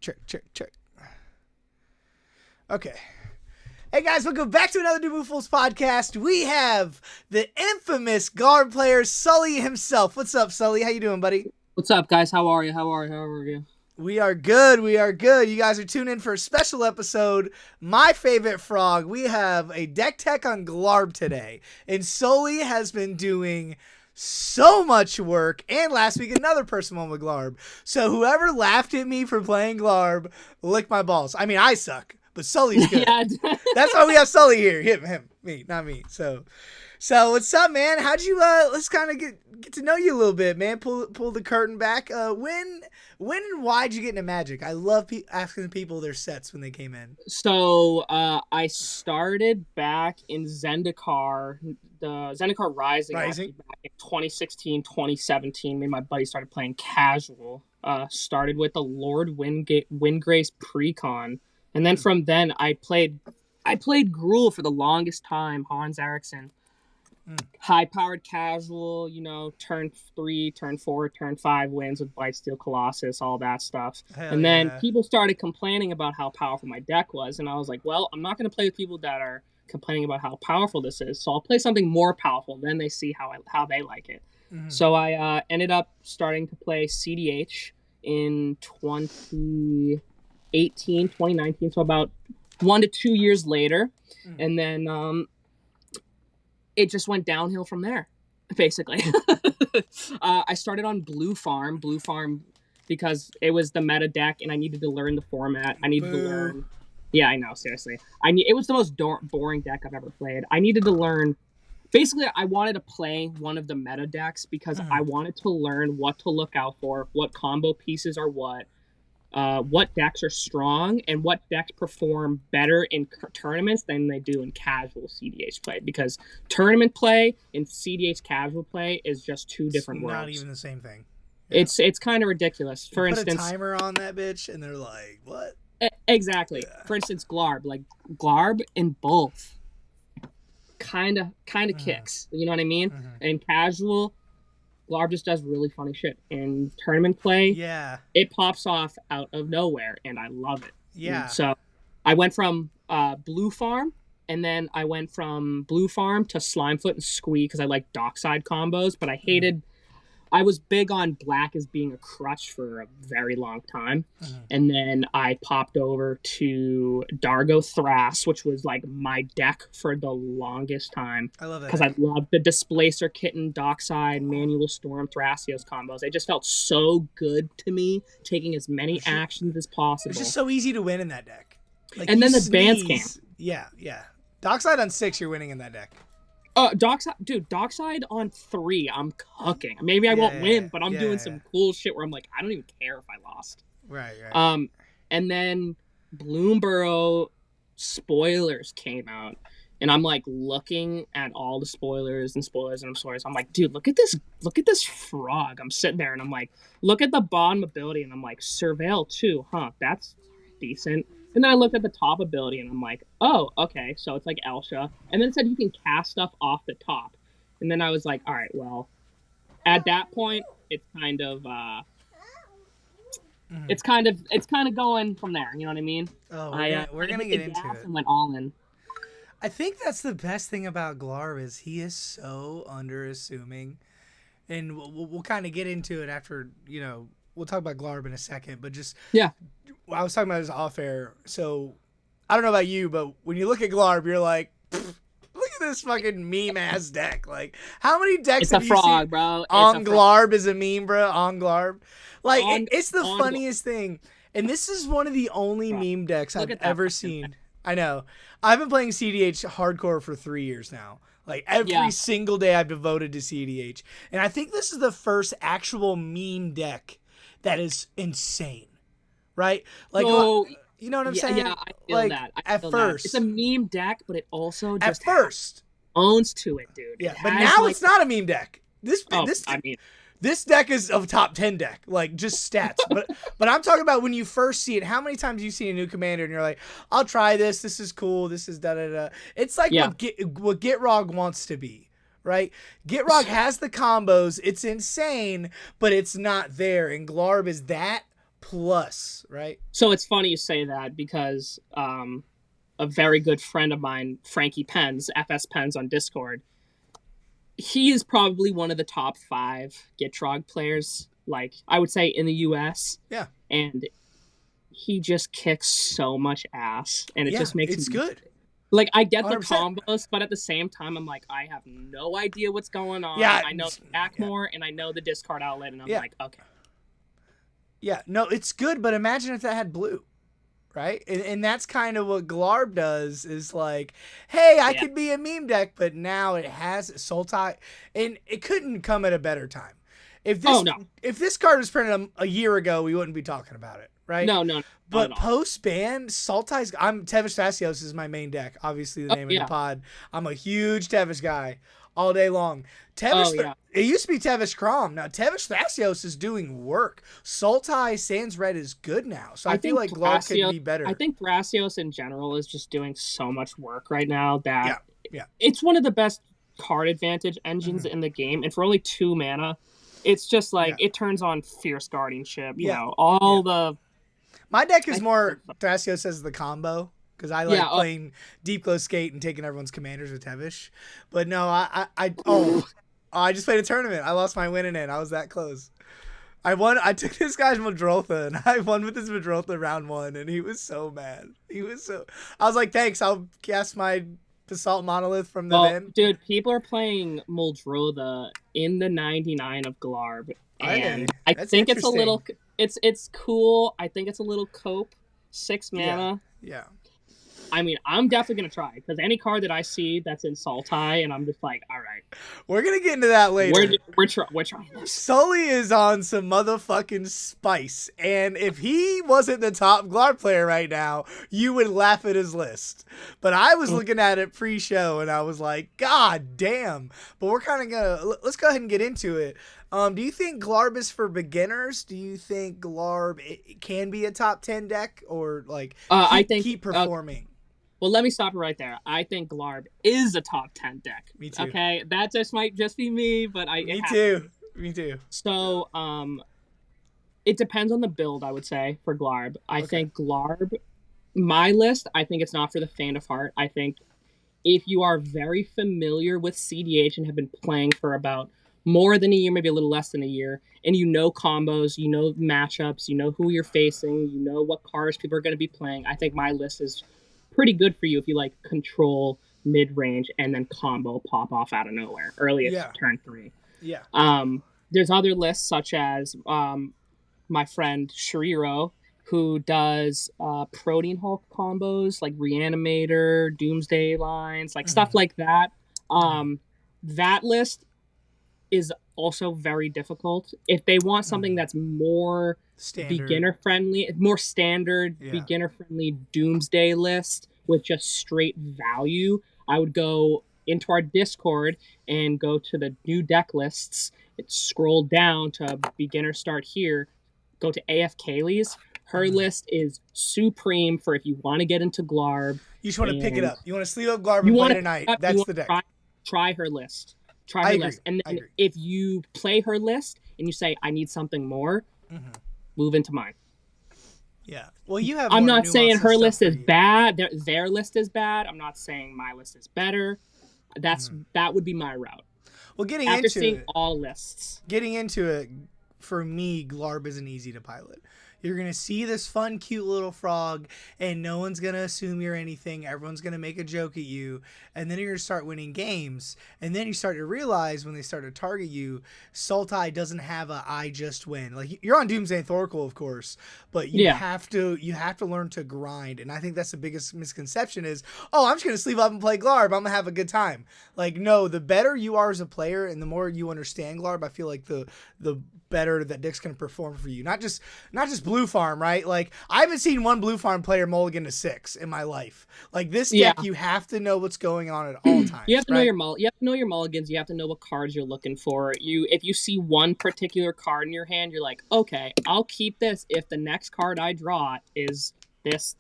Check. Okay. Hey guys, welcome back to another New Fools podcast. We have the infamous Glarb player, Sully himself. What's up, Sully? How you doing, buddy? What's up, guys? How are you? We are good. You guys are tuned in for a special episode. My favorite frog. We have a deck tech on Glarb today. And Sully has been doing so much work. And last week, another person won with Glarb. So whoever laughed at me for playing Glarb, lick my balls. I mean, I suck, but Sully's good. Yeah. That's why we have Sully here. Me, not me. So what's up, man? How'd you let's kind of get to know you a little bit, man. Pull the curtain back. When and why'd you get into Magic? I love asking people their sets when they came in. So I started back in Zendikar, the Zendikar Rising. Back in 2016, 2017. Me and my buddy started playing casual. Started with the Lord Windgrace Precon. And then from then I played Gruul for the longest time, Hans Eriksson. High-powered casual, turn 3, turn 4, turn 5 wins with Blightsteel Colossus, all that stuff. And then people started complaining about how powerful my deck was, and I was like, well, I'm not going to play with people that are complaining about how powerful this is, so I'll play something more powerful, then they see how they like it. Mm-hmm. So I ended up starting to play CDH in 2019, so about 1 to 2 years later, and then it just went downhill from there, basically. I started on Blue Farm because it was the meta deck, and I needed to learn the format. I needed to learn. Yeah, I know, seriously. It was the most boring deck I've ever played. I needed to learn. Basically, I wanted to play one of the meta decks because I wanted to learn what to look out for, what combo pieces are what decks are strong, and what decks perform better in tournaments than they do in casual CDH play. Because tournament play and CDH casual play is just two different worlds. Not even the same thing. Yeah. It's kind of ridiculous. For instance, put a timer on that bitch, and they're like, "What?" Exactly. Yeah. For instance, Glarb in both kind of kicks. You know what I mean? Mm-hmm. In casual, Glarb just does really funny shit. In tournament play, it pops off out of nowhere, and I love it. Yeah. And so I went from Blue Farm, and then I went from Blue Farm to Slimefoot and Squee because I like Dockside combos, but I hated... I was big on black as being a crutch for a very long time. Mm-hmm. And then I popped over to Dargo Thras, which was like my deck for the longest time. I love that. Because I loved the Displacer Kitten, Dockside, Manual Storm, Thrasios combos. They just felt so good to me, taking as many actions as possible. It's just so easy to win in that deck. Like, and then the bans came. Yeah. Dockside on 6, you're winning in that deck. Dockside on 3, I'm cooking. Maybe I won't win, but I'm doing some cool shit where I'm like, I don't even care if I lost. Right. And then Bloomburrow spoilers came out, and I'm like looking at all the spoilers. I'm like, dude, look at this frog. I'm sitting there and I'm like, look at the bottom ability, and I'm like, Surveil 2, that's decent. And then I looked at the top ability, and I'm like, oh, okay, so it's like Elsha. And then it said you can cast stuff off the top. And then I was like, all right, well, at that point, it's kind of it's kind of going from there. You know what I mean? Oh, we're gonna get into it. And went all in. I think that's the best thing about Glarb is he is so underassuming, and we'll kind of get into it after We'll talk about Glarb in a second, but I was talking about this off air. So I don't know about you, but when you look at Glarb, you're like, look at this fucking meme ass deck. Like, how many decks have you seen? Bro. On Glarb is a meme, bro. On Glarb, it's the funniest thing. And this is one of the only meme decks I've ever seen. I know. I've been playing CDH hardcore for 3 years now. Like, every single day I've devoted to CDH, and I think this is the first actual meme deck that is insane, right? Like, you know what I'm saying? Yeah, I feel that. At first, it's a meme deck, but it also just first owns to it, dude. Yeah, but now it's not a meme deck. This deck is a top 10 deck, like just stats. but I'm talking about when you first see it. How many times you see a new commander and you're like, I'll try this. This is cool. This is da da da. It's like what Gitrog wants to be. Right? Gitrog has the combos. It's insane, but it's not there. And Glarb is that plus, right? So it's funny you say that because a very good friend of mine, Frankie Pens, FS Pens on Discord, he is probably one of the top 5 Gitrog players, like I would say in the US. Yeah. And he just kicks so much ass, and it just makes it's good. Like, I get 100%. the combos, but at the same time, I'm like, I have no idea what's going on. Yeah, I know back more, and I know the discard outlet, and I'm like, okay. Yeah, no, it's good, but imagine if that had blue, right? And that's kind of what Glarb does, is like, hey, I could be a meme deck, but now it has Sultai, and it couldn't come at a better time. If this card was printed a year ago, we wouldn't be talking about it, right? No. But post-ban, Sultai's... Tevish Thassios is my main deck, obviously the name of the pod. I'm a huge Tevish guy all day long. Tevish, it used to be Tevish Crom. Now, Tevish Thassios is doing work. Sultai Sans Red is good now, so I feel like Glarb could be better. I think Thassios in general is just doing so much work right now that it's one of the best card advantage engines in the game, and for only 2 mana... It's just like, it turns on Fierce Guardianship, you know, all the... My deck is more Thassios as the combo, because I like playing Deep Glow Skate and taking everyone's commanders with Tevish. But no, I just played a tournament. I lost my win in it. I was that close. I took this guy's Madrotha, and I won with his Madrotha round 1, and he was so mad. I was like, thanks, I'll cast my Basalt Monolith from the bin. Dude, people are playing Muldrotha in the 99 of Glarb, and I think it's a little... It's cool. I think it's a little cope. 6 mana. Yeah. I mean, I'm definitely going to try, because any card that I see that's in Sultai, and I'm just like, all right. We're going to get into that later. We're trying this. Sully is on some motherfucking spice, and if he wasn't the top Glarb player right now, you would laugh at his list. But I was looking at it pre-show, and I was like, God damn. But we're kind of going to... Let's go ahead and get into it. Do you think Glarb is for beginners? Do you think Glarb it can be a top 10 deck, or like keep performing? Well, let me stop you right there. I think Glarb is a top 10 deck. Me too. Okay, that just might just be me, but Me too. So, it depends on the build, I would say, for Glarb. I think Glarb, my list, I think it's not for the faint of heart. I think if you are very familiar with CDH and have been playing for about more than a year, maybe a little less than a year, and you know combos, you know matchups, you know who you're facing, you know what cards people are going to be playing, I think my list is pretty good for you if you like control mid-range and then combo pop off out of nowhere early at turn 3. There's other lists such as my friend Shriro, who does Protein Hulk combos like Reanimator, Doomsday lines, like stuff like that. That list is also very difficult. If they want something that's more beginner friendly, more standard beginner friendly Doomsday list with just straight value, I would go into our Discord and go to the new deck lists. Scroll down to beginner start here. Go to AF Kaylee's. Her list is supreme for if you want to get into Glarb. You just want to pick it up. You want to sleeve up Glarb and play tonight. That's the deck. Try her list. Try her list. And then if you play her list and you say, I need something more, move into mine. Yeah. Well, you have. I'm not saying her list is bad. Their list is bad. I'm not saying my list is better. That would be my route. Well, after seeing all lists. Getting into it, for me, Glarb isn't easy to pilot. You're going to see this fun, cute little frog, and no one's going to assume you're anything. Everyone's going to make a joke at you, and then you're going to start winning games. And then you start to realize when they start to target you, Sultai doesn't have a I just win. Like, you're on Doomsday and Thoracle, of course, but you have to learn to grind. And I think that's the biggest misconception is, oh, I'm just going to sleeve up and play Glarb. I'm going to have a good time. Like, no, the better you are as a player and the more you understand Glarb, I feel like the better that deck's going to perform for you. Not just blue farm, right? Like, I haven't seen one blue farm player mulligan to 6 in my life. Like, this deck, you have to know what's going on at all times. You have to know you have to know your mulligans. You have to know what cards you're looking for. If you see one particular card in your hand, you're like, okay, I'll keep this if the next card I draw is this,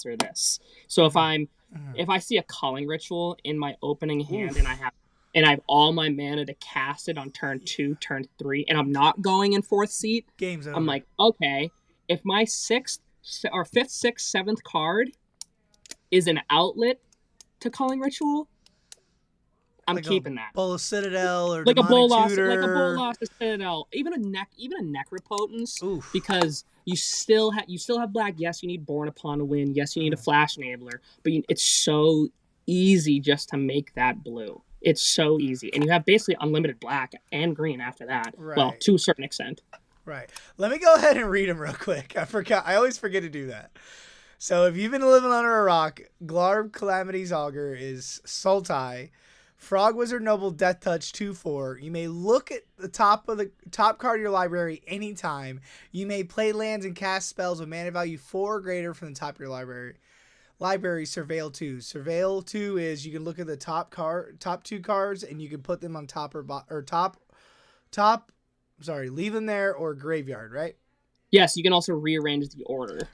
or this. So if I see a culling ritual in my opening hand and I have all my mana to cast it on turn 2, turn 3, and I'm not going in 4th seat, game's over. I'm like, okay, if my fifth, sixth, seventh card is an outlet to Calling Ritual, I'm keeping that. Bolas Citadel or like Demonic Tutor. Like a Bolas Citadel, even a Necropotence. Oof. Because you still have black. Yes, you need Born Upon a Wind. Yes, you need a Flash Enabler. But it's so easy just to make that blue. It's so easy, and you have basically unlimited black and green after that. Right. Well, to a certain extent. Right. Let me go ahead and read them real quick. I forgot. I always forget to do that. So if you've been living under a rock, Glarb Calamity's Augur is Sultai. Frog Wizard Noble Death Touch 2/4. You may look at the top card of your library anytime. You may play lands and cast spells with mana value 4 or greater from the top of your library. Surveil 2. Surveil 2 is you can look at the top 2 cards and you can put them on top leave them there or graveyard, right? Yes, you can also rearrange the order.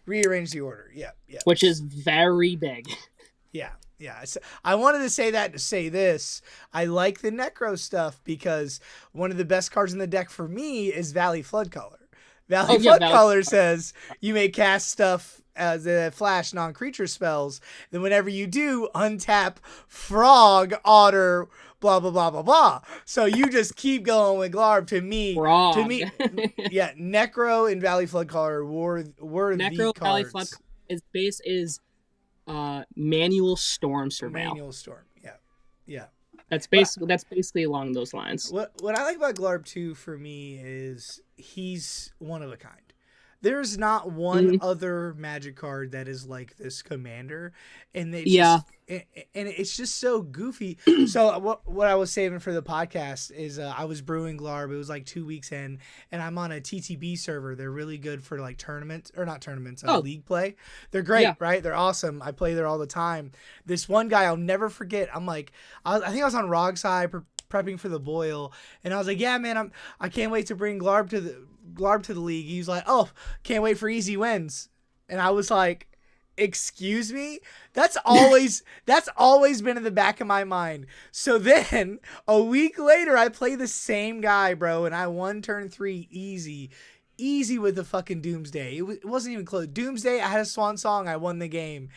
Yeah. Which is very big. Yeah. So I wanted to say that to say this. I like the Necro stuff because one of the best cards in the deck for me is Valley Floodcaller. Floodcaller says you may cast stuff as a flash non-creature spells. Then whenever you do, untap Frog, Otter, blah, blah, blah, blah, blah. So you just keep going with Glarb. To me, yeah, Necro and Valley Floodcaller were Necro, the cards. Valley Floodcaller is Manual Storm Surveil. Manual Storm, yeah. That's basically along those lines. What I like about Glarb too for me is he's one of a kind. There's not one other Magic card that is like this Commander, and it's just so goofy. So what I was saving for the podcast is I was brewing Glarb. It was like 2 weeks in, and I'm on a TTB server. They're really good for like league play. They're great, right? They're awesome. I play there all the time. This one guy I'll never forget. I'm like, I think I was on Rogside prepping for the boil, and I was like, yeah, man, I can't wait to bring Glarb to the league. He's like, oh, can't wait for easy wins. And I was like, excuse me? That's always been in the back of my mind. So then a week later I play the same guy, bro, and I won turn 3 easy with the fucking Doomsday. It wasn't even close. Doomsday, I had a swan song, I won the game.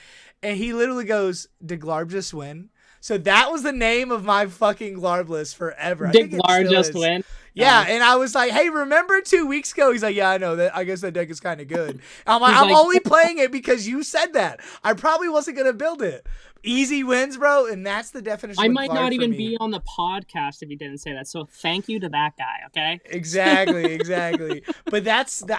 And he literally goes, did Glarb just win? So that was the name of my fucking Glarb list forever. Did Glarb just win? Yeah, and I was like, hey, remember 2 weeks ago? He's like, yeah, I know that. I guess that deck is kind of good. I'm like, I'm only playing it because you said that. I probably wasn't going to build it. Easy wins, bro, and that's the definition. I might not even be on the podcast if you didn't say that. So thank you to that guy, okay? Exactly. But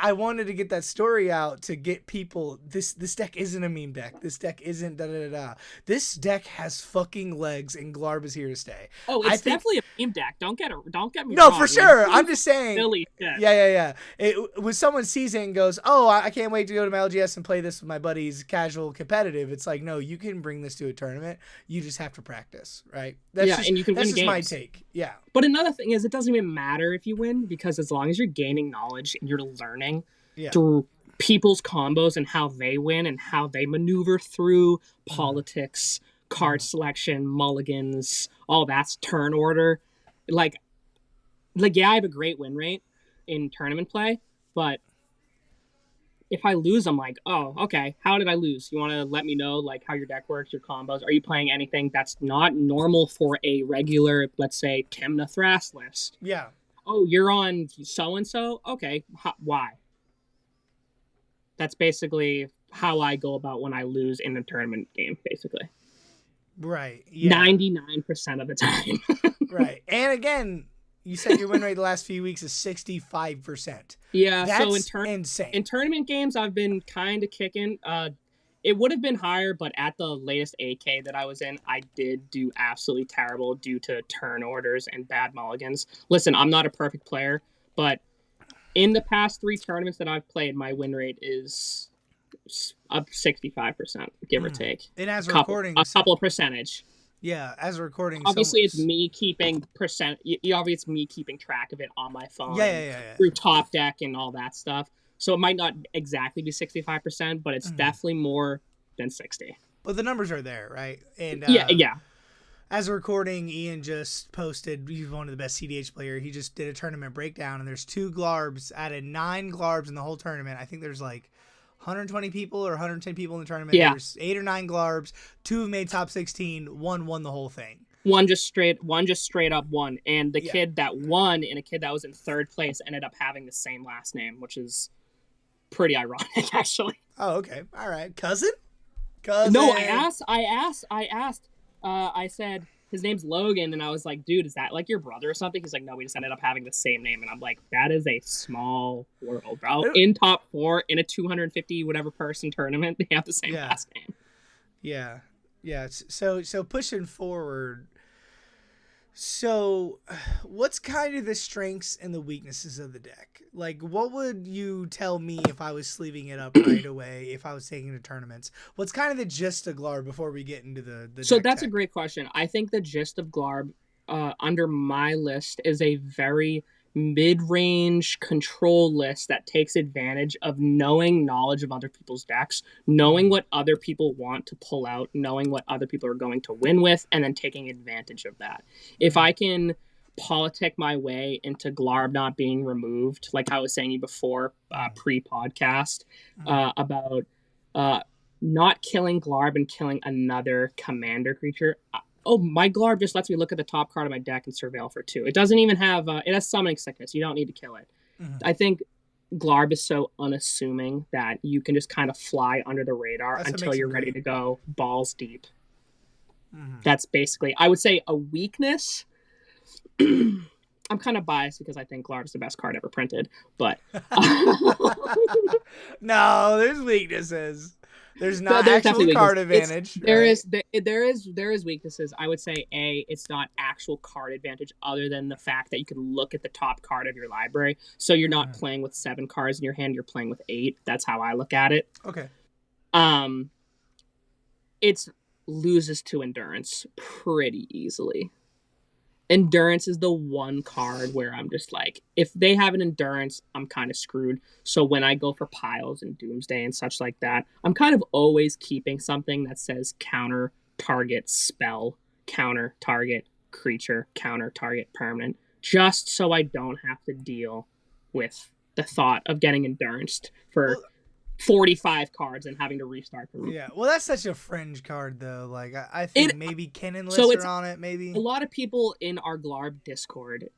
I wanted to get that story out to get people. This deck isn't a meme deck. This deck isn't da da da. This deck has fucking legs, and Glarb is here to stay. Oh, it's definitely a meme deck. Don't get me wrong. No, for sure. I'm just saying. Silly shit. Yeah. When someone sees it and goes, oh, I can't wait to go to my LGS and play this with my buddies, casual competitive. It's like, no, you can bring this to a tournament. You just have to practice, right? And you can win games. That's my take. Yeah. But another thing is, it doesn't even matter if you win, because as long as you're gaining knowledge and you're learning through people's combos and how they win and how they maneuver through politics, card selection, mulligans, all that's turn order. Like, yeah, I have a great win rate in tournament play, but if I lose, I'm like, oh, okay, how did I lose? You want to let me know, like, how your deck works, your combos? Are you playing anything that's not normal for a regular, let's say, Timna Thras list? Yeah. Oh, you're on so-and-so? Okay, why? That's basically how I go about when I lose in a tournament game, basically. Right, yeah. 99% of the time. Right, and again, you said your win rate the last few weeks is 65%. Yeah, that's so insane. In tournament games, I've been kind of kicking. It would have been higher, but at the latest AK that I was in, I did do absolutely terrible due to turn orders and bad mulligans. Listen, I'm not a perfect player, but in the past 3 tournaments that I've played, my win rate is up 65%, give or take. And as a couple of percentage. Yeah, as a recording. Obviously, it's me keeping it's me keeping track of it on my phone. Yeah. Through Top Deck and all that stuff. So it might not exactly be 65%, but it's definitely more than 60. But the numbers are there, right? And yeah. As we're recording, Ian just posted, he's one of the best CDH player. He just did a tournament breakdown, and there's 2 Glarbs out of 9 Glarbs in the whole tournament. I think there's like 120 people or 110 people in the tournament. Yeah. There's 8 or 9 Glarbs. 2 have made top 16. 1 won the whole thing. One just straight up won. And the kid that won and a kid that was in 3rd place ended up having the same last name, which is pretty ironic, actually. Oh, okay. All right. Cousin? No, I said, his name's Logan, and I was like, dude, is that like your brother or something? He's like, no, we just ended up having the same name. And I'm like, that is a small world, bro. In top 4, in a 250 whatever person tournament, they have the same last name. Yeah. Yeah. So pushing forward, so what's kind of the strengths and the weaknesses of the deck? Like, what would you tell me if I was sleeving it up right away, if I was taking to tournaments? What's kind of the gist of Glarb before we get into the So that's a great question. I think the gist of Glarb under my list is a very mid-range control list that takes advantage of knowing knowledge of other people's decks, knowing what other people want to pull out, knowing what other people are going to win with, and then taking advantage of that. If I can politic my way into Glarb not being removed, like I was saying before, pre-podcast, about not killing Glarb and killing another commander creature. Oh, my Glarb just lets me look at the top card of my deck and surveil for 2. It doesn't even have, it has summoning sickness. You don't need to kill it. I think Glarb is so unassuming that you can just kind of fly under the radar until you're ready to go balls deep. That's basically, I would say, a weakness. I'm kind of biased because I think Glarb is the best card ever printed, but no, there's weaknesses. There's not actual card advantage. There is weaknesses. I would say it's not actual card advantage other than the fact that you can look at the top card of your library. So you're not playing with 7 cards in your hand, you're playing with 8. That's how I look at it. Okay. It loses to Endurance pretty easily. Endurance is the one card where I'm just like, if they have an Endurance, I'm kind of screwed. So when I go for piles and Doomsday and such like that, I'm kind of always keeping something that says counter target spell, counter target creature, counter target permanent, just so I don't have to deal with the thought of getting Enduranced for 45 cards and having to restart them. Yeah, well, that's such a fringe card, though. Like, I think maybe Ken and Lister are on it, maybe. A lot of people in our Glarb Discord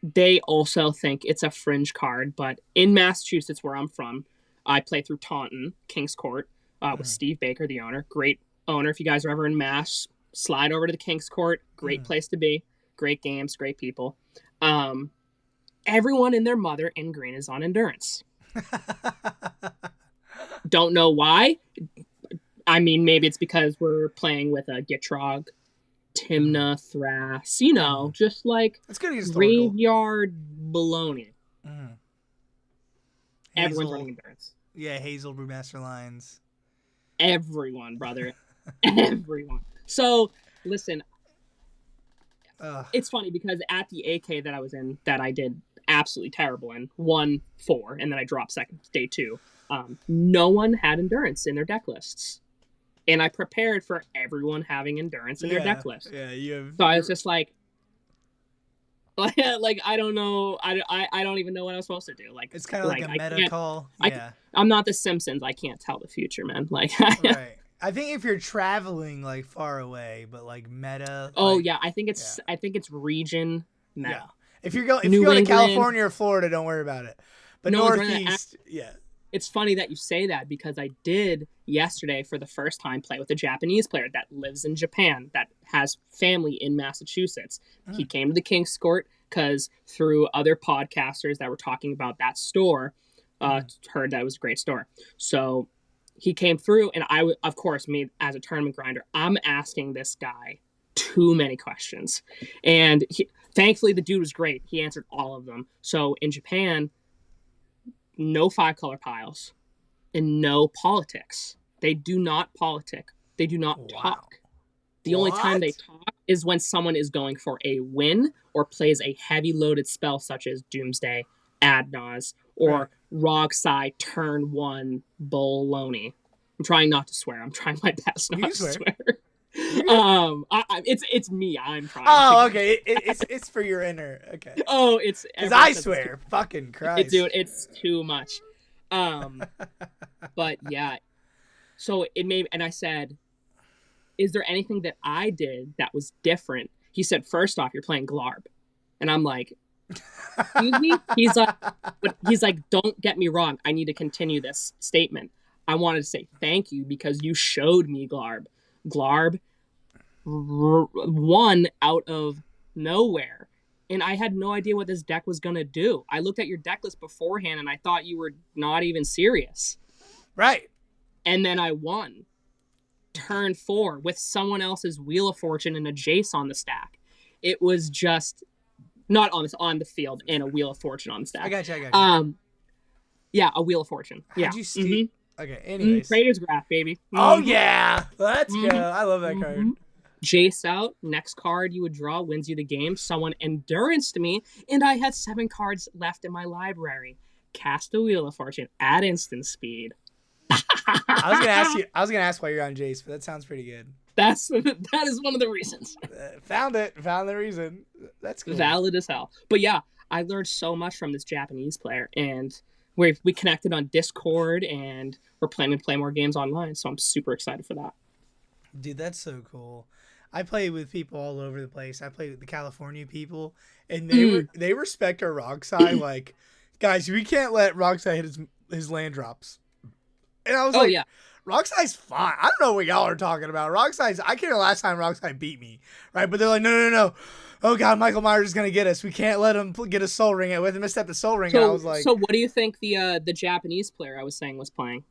they also think it's a fringe card, but in Massachusetts, where I'm from, I play through Taunton, King's Court, with Steve Baker, the owner. Great owner. If you guys are ever in Mass, slide over to the King's Court. Great place to be. Great games, great people. Everyone and their mother in green is on Endurance. Don't know why. I mean, maybe it's because we're playing with a Gitrog, Timna, Thras, just like graveyard baloney. Everyone's running Endurance. Yeah, Hazel, Brewmaster Lines. Everyone, brother. Everyone. So, listen, it's funny because at the AK that I was in, that I did absolutely terrible in, 1-4, and then I dropped second day 2. No one had Endurance in their deck lists, and I prepared for everyone having Endurance in their deck list. Yeah, So I was just like I don't know, I don't even know what I was supposed to do. Like, it's kind of like a meta call. Yeah, I'm not The Simpsons. I can't tell the future, man. Like, right. I think if you're traveling like far away, but like meta. I think it's region meta. Yeah. If you're going to California or Florida, don't worry about it. But Northeast, It's funny that you say that because I did yesterday for the first time play with a Japanese player that lives in Japan that has family in Massachusetts. He came to the King's Court because through other podcasters that were talking about that store, heard that it was a great store. So he came through, and of course, me as a tournament grinder, I'm asking this guy too many questions. And thankfully, the dude was great. He answered all of them. So in Japan, no 5-color piles and no politics. They do not politic. They do not talk. The only time they talk is when someone is going for a win or plays a heavy loaded spell such as Doomsday, Adnaz, or Rogsai turn 1 baloney. I'm trying not to swear. I'm trying my best not to swear. It's me. I'm trying. Oh, okay. It's for your inner. Okay. Oh, it's because I swear, fucking Christ, dude, it's too much. But yeah, so it made, and I said, "Is there anything that I did that was different?" He said, "First off, you're playing Glarb," and I'm like, "Excuse me?" He's like, "Don't get me wrong. I need to continue this statement. I wanted to say thank you because you showed me Glarb. Glarb won out of nowhere." And I had no idea what this deck was going to do. I looked at your deck list beforehand and I thought you were not even serious. Right. And then I won. Turn 4 with someone else's Wheel of Fortune and a Jace on the stack. It was just not on the field and a Wheel of Fortune on the stack. I got you. Yeah, a Wheel of Fortune. How'd you steal? Okay, anyways. Trader's Graph, baby. Oh, yeah. Let's go. I love that card. Jace out, next card you would draw wins you the game. Someone enduranced me, and I had 7 cards left in my library. Cast a Wheel of Fortune at instant speed. I was gonna ask why you're on Jace, but that sounds pretty good. That is one of the reasons. Found the reason. That's cool. Valid as hell. But yeah, I learned so much from this Japanese player, and we connected on Discord, and we're planning to play more games online. So I'm super excited for that. Dude, that's so cool. I play with people all over the place. I play with the California people, and they respect our Roxai. Like, guys, we can't let Roxai hit his land drops. And I was like, yeah. Roxai's fine. I don't know what y'all are talking about. I can't remember last time Roxai beat me, right? But they're like, no. Oh, God, Michael Myers is going to get us. We can't let him get a soul ring. With him misstep the soul ring. And I was like... So what do you think the Japanese player I was saying was playing?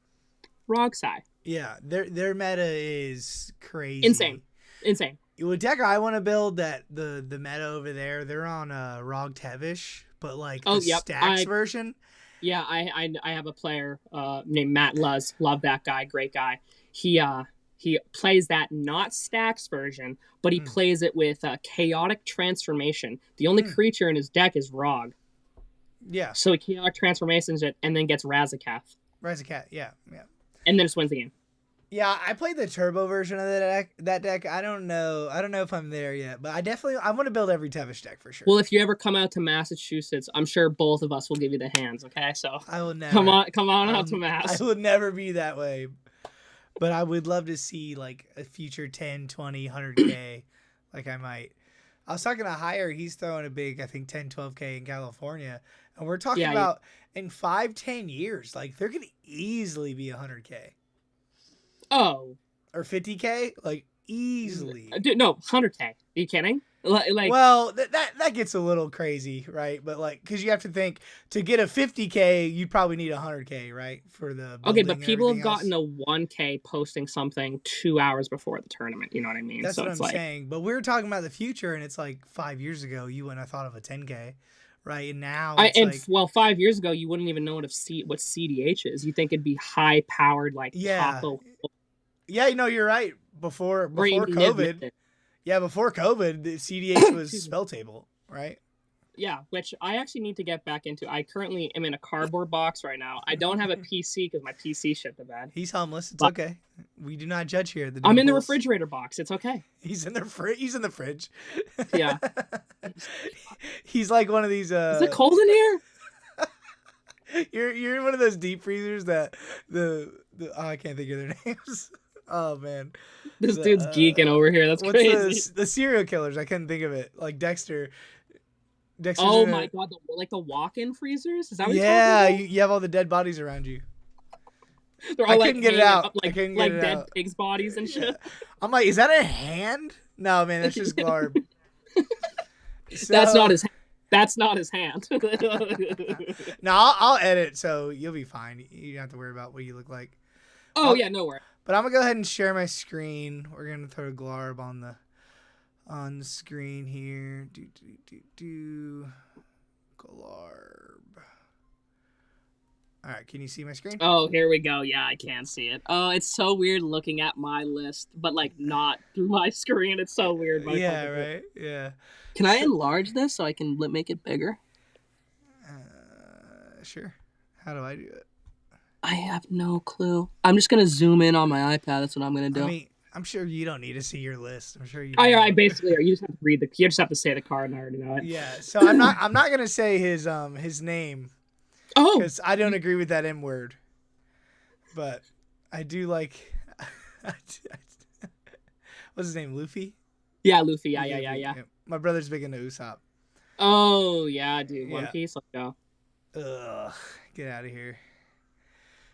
Roxai. Yeah, their meta is crazy. Insane. With deck I want to build, that the meta over there, they're on Rog Tevish, but like the stacks version. Yeah, I have a player named Matt Luz. Love that guy, great guy. He plays that not stacks version, but he plays it with chaotic transformation. The only creature in his deck is Rog. Yeah. So he chaotic transformations it and then gets Razakath. Yeah. And then just wins the game. Yeah, I played the turbo version of that deck. I don't know if I'm there yet, but I want to build every Tevish deck for sure. Well, if you ever come out to Massachusetts, I'm sure both of us will give you the hands, okay? So I will never come on out to Mass. I would never be that way. But I would love to see like a future 10, 20, 100K. Like I was talking to Hire, he's throwing a big, I think 10, 12K in California. And we're talking about in 5-10 years, like they're gonna easily be 100K. Oh. Or 50K? Like, easily. Dude, no, 100K. Are you kidding? Like, well, that gets a little crazy, right? But, like, because you have to think, to get a 50K, you'd probably need 100K, right? For the okay, but people have gotten a 1K posting something 2 hours before the tournament. You know what I mean? That's what I'm saying. But we were talking about the future, and it's like 5 years ago, you wouldn't have thought of a 10K. Right, and now well, 5 years ago, you wouldn't even know what CDH is. You think it'd be high powered, like top. Yeah, you're right. Before COVID, before COVID, the CDH was spell table, right? Yeah, which I actually need to get back into. I currently am in a cardboard box right now. I don't have a PC because my PC shit the bed. He's homeless. It's okay. We do not judge here. I'm in the refrigerator box. It's okay. He's in the fridge. Yeah. He's like one of these. Is it cold in here? You're in one of those deep freezers that I can't think of their names. Oh man, this dude's geeking over here. That's crazy. The serial killers. I couldn't think of it. Like Dexter. Oh my god! The walk-in freezers. Is that what you have all the dead bodies around you. They're all couldn't get it out. Like dead pigs' bodies and shit. I'm like, is that a hand? No, man, that's just Glarb. That's not his. That's not his hand. No, I'll edit, so you'll be fine. You don't have to worry about what you look like. Oh yeah, no worries. But I'm gonna go ahead and share my screen. We're gonna throw Glarb on the screen here. Glarb. All right, can you see my screen? Oh, here we go. Yeah, I can see it. Oh, it's so weird looking at my list, but like not through my screen. It's so weird. Yeah, right. Yeah. Can I enlarge this so I can make it bigger? Sure. How do I do it? I have no clue. I'm just gonna zoom in on my iPad. That's what I'm gonna do. I'm sure you don't need to see your list. I'm sure you. I basically are. You just have to read the. You just have to say the card, and I already know it. Yeah. So I'm not gonna say his name. Oh. Because I don't agree with that M word. But I do like. What's his name? Luffy. Yeah, Luffy. Yeah. My brother's big into Usopp. Oh yeah, dude. One Piece. Let's go. Ugh. Get out of here.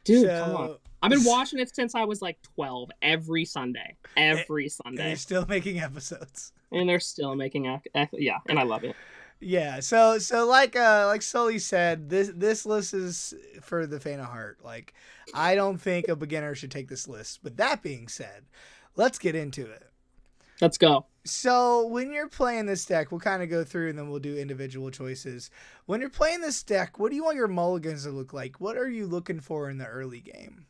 Dude, come on. I've been watching it since I was like 12 every Sunday. Every Sunday. And they're still making episodes. And they're still making yeah, and I love it. Yeah, so like Sully said, this list is for the faint of heart. Like, I don't think a beginner should take this list. But that being said, let's get into it. Let's go. So when you're playing this deck, we'll kind of go through and then we'll do individual choices. When you're playing this deck, what do you want your mulligans to look like? What are you looking for in the early game?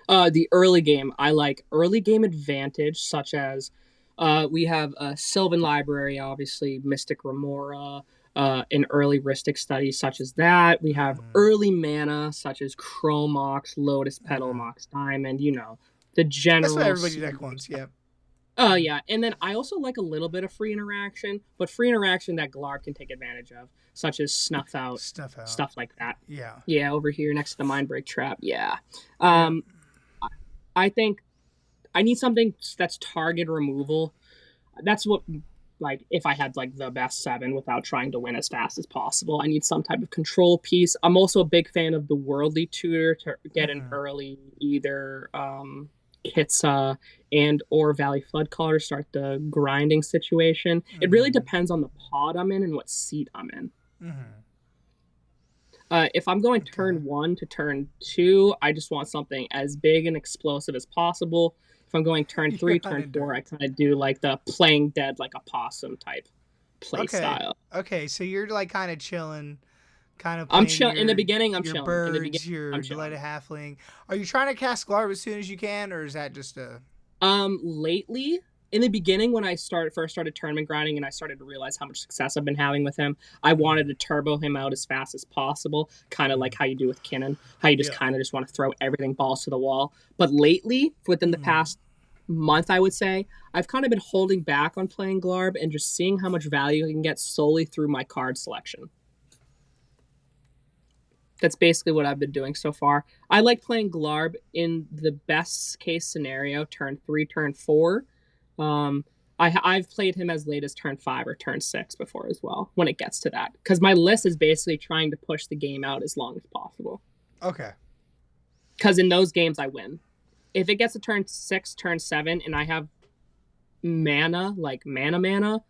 The early game, I like early game advantage, such as we have a Sylvan Library, obviously, Mystic Remora, an early Rhystic Study, such as that. We have early mana, such as Chromox, Lotus Petal, Mox Diamond, you know, the general. That's what everybody deck wants, yeah. Oh, yeah. And then I also like a little bit of free interaction, but free interaction that Glarb can take advantage of, such as Snuff Out, stuff like that. Yeah. Yeah, over here next to the Mindbreak Trap. Yeah. I think I need something that's target removal. That's what, like, if I had, like, the best 7 without trying to win as fast as possible, I need some type of control piece. I'm also a big fan of the Worldly Tutor to get an early either Kitsa and or Valley Floodcaller to start the grinding situation. It really depends on the pod I'm in and what seat I'm in. If I'm going turn 1 to turn 2, I just want something as big and explosive as possible. If I'm going turn 3, turn 4, I kind of do like the playing dead like a possum type play style. Okay, so you're like kind of chilling. I'm chilling in the beginning. I'm chilling. Birds, in the beginning, your I'm chilling. Delighted Halfling. Are you trying to cast Glarb as soon as you can, or is that just a? Lately, in the beginning, when I first started tournament grinding, and I started to realize how much success I've been having with him, I wanted to turbo him out as fast as possible, kind of like how you do with Kinnan, how you just kind of just want to throw everything balls to the wall. But lately, within the past month, I would say, I've kind of been holding back on playing Glarb and just seeing how much value I can get solely through my card selection. That's basically what I've been doing so far. I like playing Glarb in the best case scenario, turn 3, turn 4. I've played him as late as turn 5 or turn 6 before as well, when it gets to that. Because my list is basically trying to push the game out as long as possible. Okay. Because in those games, I win. If it gets to turn 6, turn 7, and I have mana, like mana,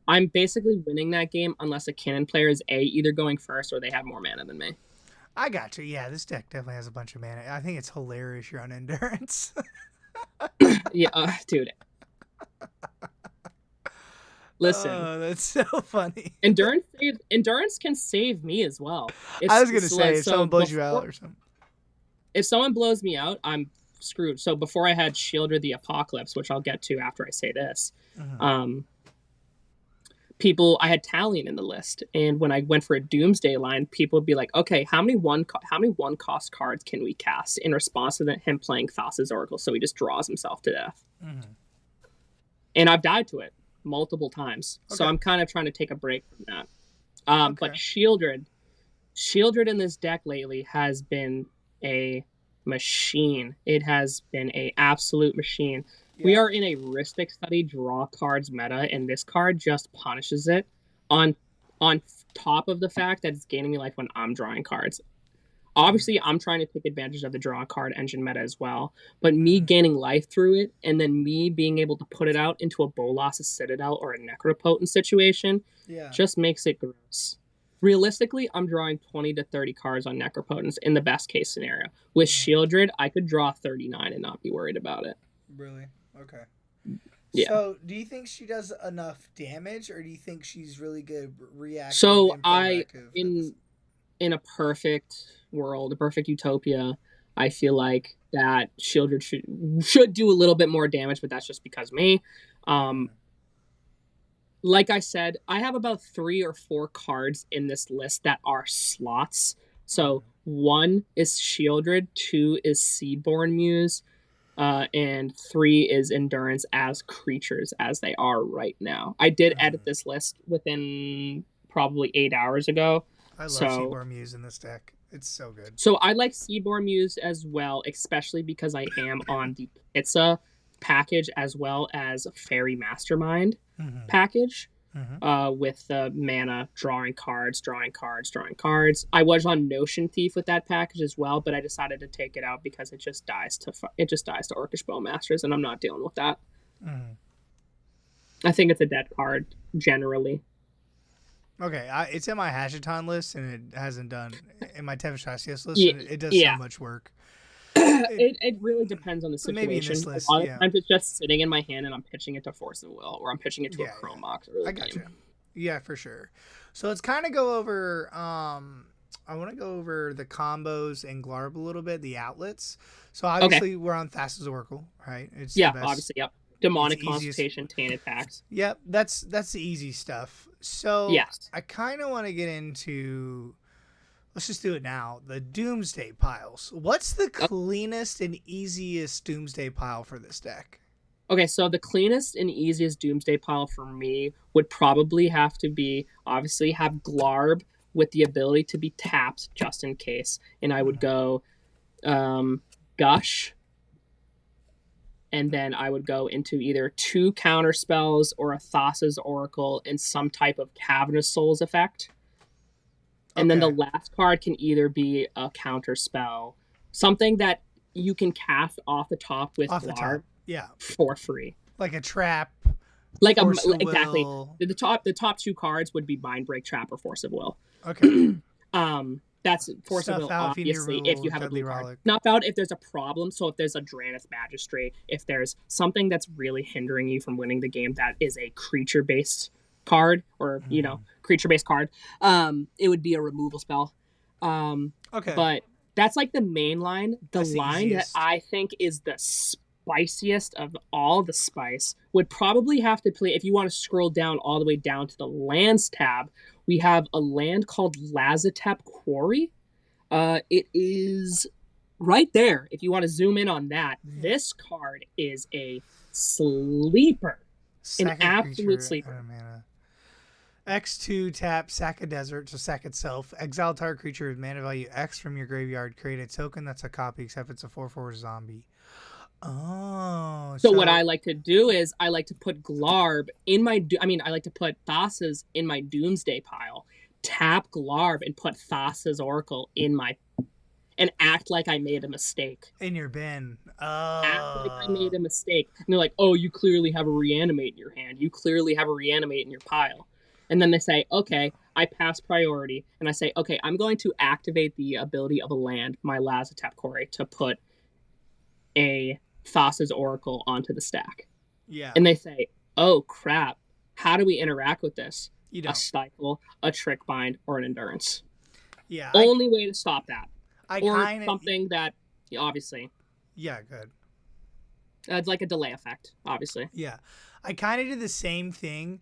I'm basically winning that game unless a Kinnan player is either going first or they have more mana than me. I got you. Yeah, this deck definitely has a bunch of mana. I think it's hilarious you're on Endurance. Yeah, dude. Listen. Oh, that's so funny. Endurance can save me as well. I was going to say, if someone blows you out or something. If someone blows me out, I'm screwed. So before I had Shieldred the Apocalypse, which I'll get to after I say this, I had Talion in the list, and when I went for a Doomsday line, people would be like, "Okay, how many one cost cards can we cast in response to him playing Thassa's Oracle?" So he just draws himself to death, and I've died to it multiple times. So I'm kind of trying to take a break from that. But Shieldred in this deck lately has been a machine. It has been a absolute machine. We are in a Rhystic Study draw cards meta, and this card just punishes it on top of the fact that it's gaining me life when I'm drawing cards. Obviously, I'm trying to take advantage of the draw card engine meta as well, but me gaining life through it, and then me being able to put it out into a Bolas, a Citadel, or a Necropotent situation just makes it gross. Realistically, I'm drawing 20 to 30 cards on Necropotents in the best case scenario. With Shieldred, I could draw 39 and not be worried about it. Really? Okay. Yeah. So, do you think she does enough damage, or do you think she's really good reactive? So, in a perfect world, a perfect utopia, I feel like that Shieldred should do a little bit more damage, but that's just because me. Like I said, I have about 3 or 4 cards in this list that are slots. So 1 is Shieldred, 2 is Seedborn Muse, and 3 is endurance as creatures as they are right now. I did edit this list within probably 8 hours ago. I love Seaborn Muse in this deck. It's so good. So I like Seaborn Muse as well, especially because I am on the Pizza package as well as Fairy Mastermind package. With the mana, drawing cards. I was on Notion Thief with that package as well, but I decided to take it out because it just dies to Orcish Bowmasters, and I'm not dealing with that. I think it's a dead card generally. Okay, it's in my Hashaton list, and it hasn't done in my Tevashasios list. Yeah, it does so much work. It really depends on the situation. Maybe in this list, a lot of times it's just sitting in my hand and I'm pitching it to Force of Will, or I'm pitching it to a Chrome Mox. I got you. Yeah, for sure. So let's kind of go over. I want to go over the combos and Glarb a little bit, the outlets. So obviously we're on Thassa's Oracle, right? It's the best. Obviously, yep. Demonic Consultation, Tainted Pacts. Yep, that's the easy stuff. So I kind of want to get into. Let's just do it now. The Doomsday piles. What's the cleanest and easiest Doomsday pile for this deck? Okay, so the cleanest and easiest Doomsday pile for me would probably have to be, obviously, have Glarb with the ability to be tapped just in case. And I would go Gush. And then I would go into either 2 counter spells or a Thassa's Oracle and some type of Cavernous Souls effect. And then the last card can either be a counter spell, something that you can cast off the top with Glarb, for free, like a trap, exactly. The top 2 cards would be Mindbreak, Trap, or Force of Will. Okay. That's Force of Will, obviously, if you have a blue card. Snuff out if there's a problem. So if there's a Drannith Magistrate, if there's something that's really hindering you from winning the game that is a creature-based card, or creature-based card, it would be a removal spell. But that's like the main line. The line that I think is the spiciest of all the spice would probably have to play, if you want to scroll down all the way down to the lands tab, we have a land called Lazotep Quarry. It is right there. If you want to zoom in on that, this card is a sleeper. An absolute sleeper. X2 tap, sack a desert to sack itself. Exile target creature with mana value X from your graveyard. Create a token that's a copy, except it's a 4/4 zombie. Oh. So what I like to do is I like to put Glarb in my... I like to put Thassa's in my Doomsday pile. Tap Glarb and put Thassa's Oracle in my... And act like I made a mistake. In your bin. Act like I made a mistake. And they're like, oh, you clearly have a Reanimate in your hand. You clearly have a Reanimate in your pile. And then they say, okay, I pass priority. And I say, okay, I'm going to activate the ability of a land, my Lazotep Quarry, to put a Thassa's Oracle onto the stack. Yeah. And they say, oh, crap. How do we interact with this? You don't. A Stifle, a Trick Bind, or an Endurance. Yeah. Only way to stop that. Something that, obviously. Yeah, good. It's like a delay effect, obviously. Yeah. I kind of did the same thing.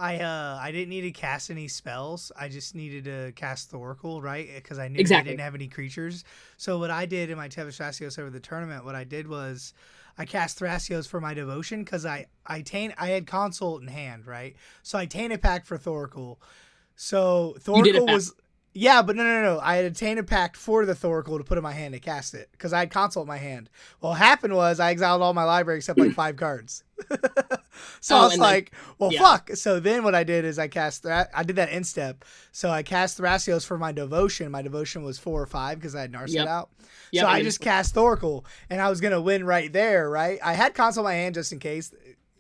I didn't need to cast any spells. I just needed to cast the Oracle, right? Because I knew I didn't have any creatures. So what I did in my Tevashasios over the tournament, what I did was I cast Thrasios for my devotion because I had Consult in hand, right? So I Tainted Pact for Thoracle. So Thoracle was... Yeah, but no. I had a Tainted Pact for the Thoracle to put in my hand to cast it because I had Consult in my hand. Well, what happened was I exiled all my library except like 5 cards. So I was like, fuck. So then what I did is I did that instep. So I cast Thrasios for my devotion. My devotion was 4 or 5 because I had Narset out. So I just cast Thoracle and I was going to win right there, right? I had Consult in my hand just in case.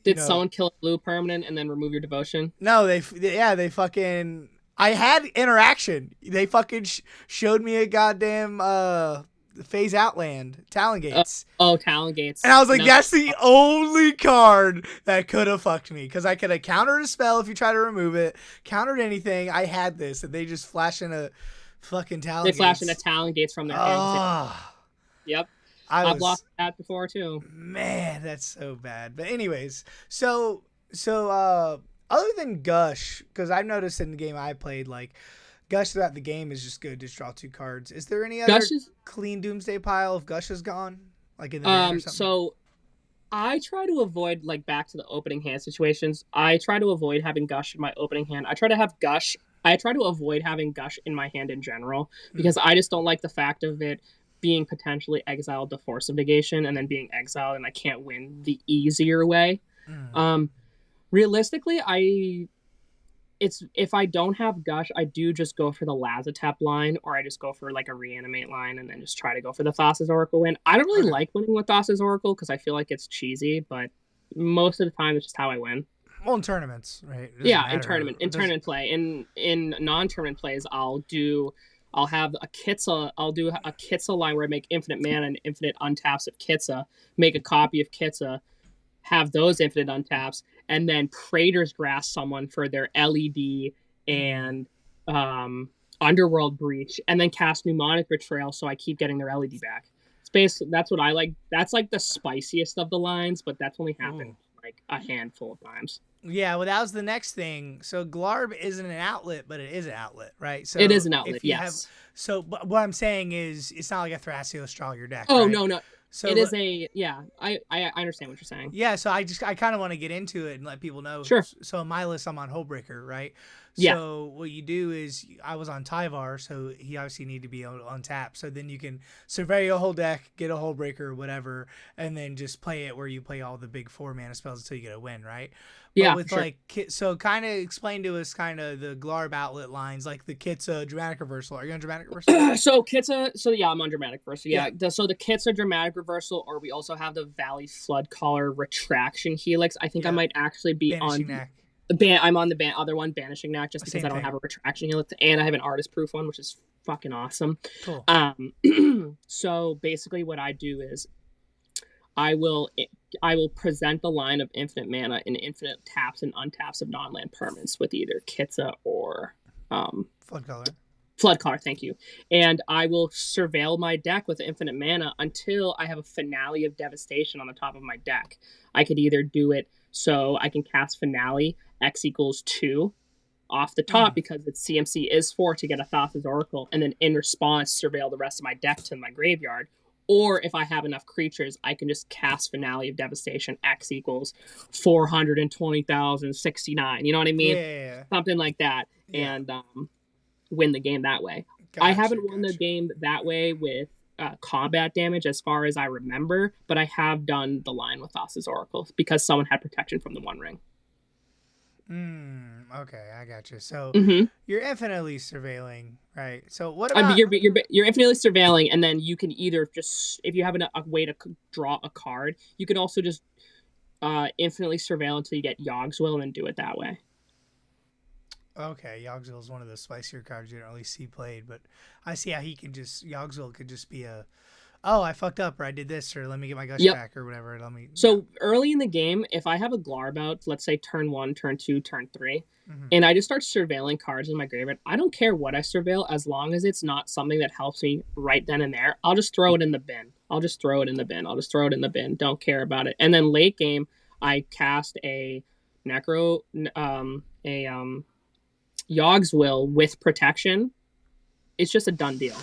Did someone kill a blue permanent and then remove your devotion? No, they fucking... I had interaction. They fucking showed me a goddamn phase out land, Talon Gates. Talon Gates. And I was like, that's the only card that could have fucked me because I could have countered a spell if you try to remove it, countered anything. I had this, and they just flash in a fucking Talon Gates. They flash in a Talon Gates from their hand. Yep. I've lost that before too. Man, that's so bad. But anyways, so other than Gush, because I've noticed in the game I played, like, Gush throughout the game is just good. Just draw 2 cards. Is there any other clean Doomsday pile if Gush is gone? like in the bin or something? So I try to avoid, like, back to the opening hand situations. I try to avoid having Gush in my opening hand. I try to avoid having Gush in my hand in general, because I just don't like the fact of it being potentially exiled to Force of Negation and then being exiled and I can't win the easier way. Realistically, if I don't have Gush, I do just go for the Lazatep line, or I just go for like a Reanimate line and then just try to go for the Thassa's Oracle win. I don't really like winning with Thassa's Oracle because I feel like it's cheesy, but most of the time it's just how I win. Well, in tournaments, right? Yeah, in tournament play. In non-tournament plays, I'll have a Kitsa. I'll do a Kitsa line where I make infinite mana and infinite untaps of Kitsa, make a copy of Kitsa, have those infinite untaps, and then Praetor's Grasp someone for their LED and Underworld Breach, and then cast Mnemonic Betrayal so I keep getting their LED back. That's what I like. That's like the spiciest of the lines, but that's only happened like a handful of times. Yeah, well, that was the next thing. So Glarb isn't an outlet, but it is an outlet, right? So it is an outlet, yes. But what I'm saying is, it's not like a Thrasios Straw your deck. Oh, right? no. So it is I understand what you're saying. Yeah, so I kind of want to get into it and let people know. Sure. So on my list, I'm on Hullbreaker, right? Yeah. So what you do is, I was on Tyvar, so he obviously needed to be on tap. So then you can survey a whole deck, get a Hullbreaker or whatever, and then just play it where you play all the big 4 mana spells until you get a win, right? Yeah. But with so kind of explain to us kind of the Glarb outlet lines, like the Kitsa Dramatic Reversal. Are you on Dramatic Reversal? So Kitsa, I'm on Dramatic Reversal. Yeah. So the Kitsa Dramatic Reversal, or we also have the Valley Floodcaller Retraction Helix. I think I might actually be Banishing Knack. I'm on the other one, Banishing Knack, just because I don't have a Retraction Helix, and I have an Artist Proof one, which is fucking awesome. Cool. So basically what I do is I will present the line of infinite mana and infinite taps and untaps of non-land permanents with either Kitsa or Floodcaller, thank you. And I will surveil my deck with infinite mana until I have a Finale of Devastation on the top of my deck. I could either do it so I can cast Finale X equals 2 off the top because its CMC is 4 to get a Thassa's Oracle, and then in response surveil the rest of my deck to my graveyard. Or if I have enough creatures, I can just cast Finale of Devastation X equals 420,069. You know what I mean? Yeah. Something like that. Yeah. And win the game that way. I haven't won the game that way with combat damage as far as I remember, but I have done the line with Thassa's Oracle because someone had protection from the One Ring. Okay, I got you. So you're infinitely surveilling, right? So what about you're infinitely surveilling, and then you can either just, if you have a way to draw a card, you can also just infinitely surveil until you get Yogg's Will and then do it that way. Okay, Yogg's Will is one of the spicier cards you don't really see played, but I see how Yogg's Will could just be I fucked up, or I did this, or let me get my gush back, or whatever. So early in the game, if I have a Glarb out, let's say turn 1, turn 2, turn 3, and I just start surveilling cards in my graveyard, I don't care what I surveil as long as it's not something that helps me right then and there. I'll just throw it in the bin. Don't care about it. And then late game, I cast a Yogg's Will with protection. It's just a done deal.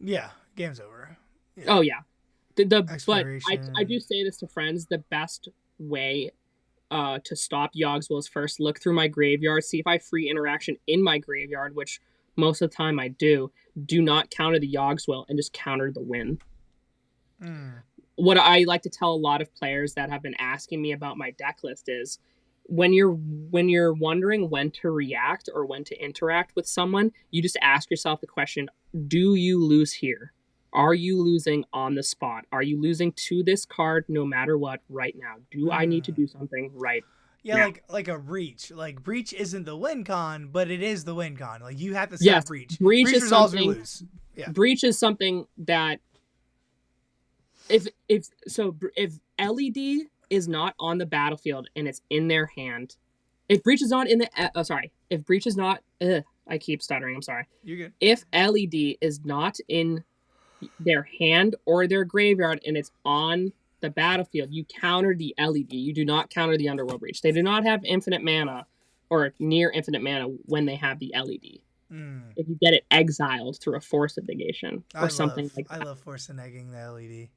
Yeah, game's over. Yeah. Oh yeah, but I do say this to friends: the best way to stop Yogg's Will is first look through my graveyard, see if I have free interaction in my graveyard, which most of the time I do. Do not counter the Yogg's Will and just counter the win. What I like to tell a lot of players that have been asking me about my deck list is, when you're wondering when to react or when to interact with someone, you just ask yourself the question: do you lose here? Are you losing on the spot? Are you losing to this card no matter what right now? Do I need to do something right now? like a Breach. Like, Breach isn't the win con, but it is the win con. Like, you have to stop Breach. Breach is resolves something, or lose. Yeah. Breach is something that if LED is not on the battlefield and it's in their hand, if Breach is not in the if Breach is not I keep stuttering, I'm sorry. You're good. If LED is not in their hand or their graveyard and it's on the battlefield, you counter the LED. You do not counter the Underworld Breach. They do not have infinite mana or near infinite mana when they have the LED. If you get it exiled through a Force of Negation or something like that. I love Force of Negging the LED.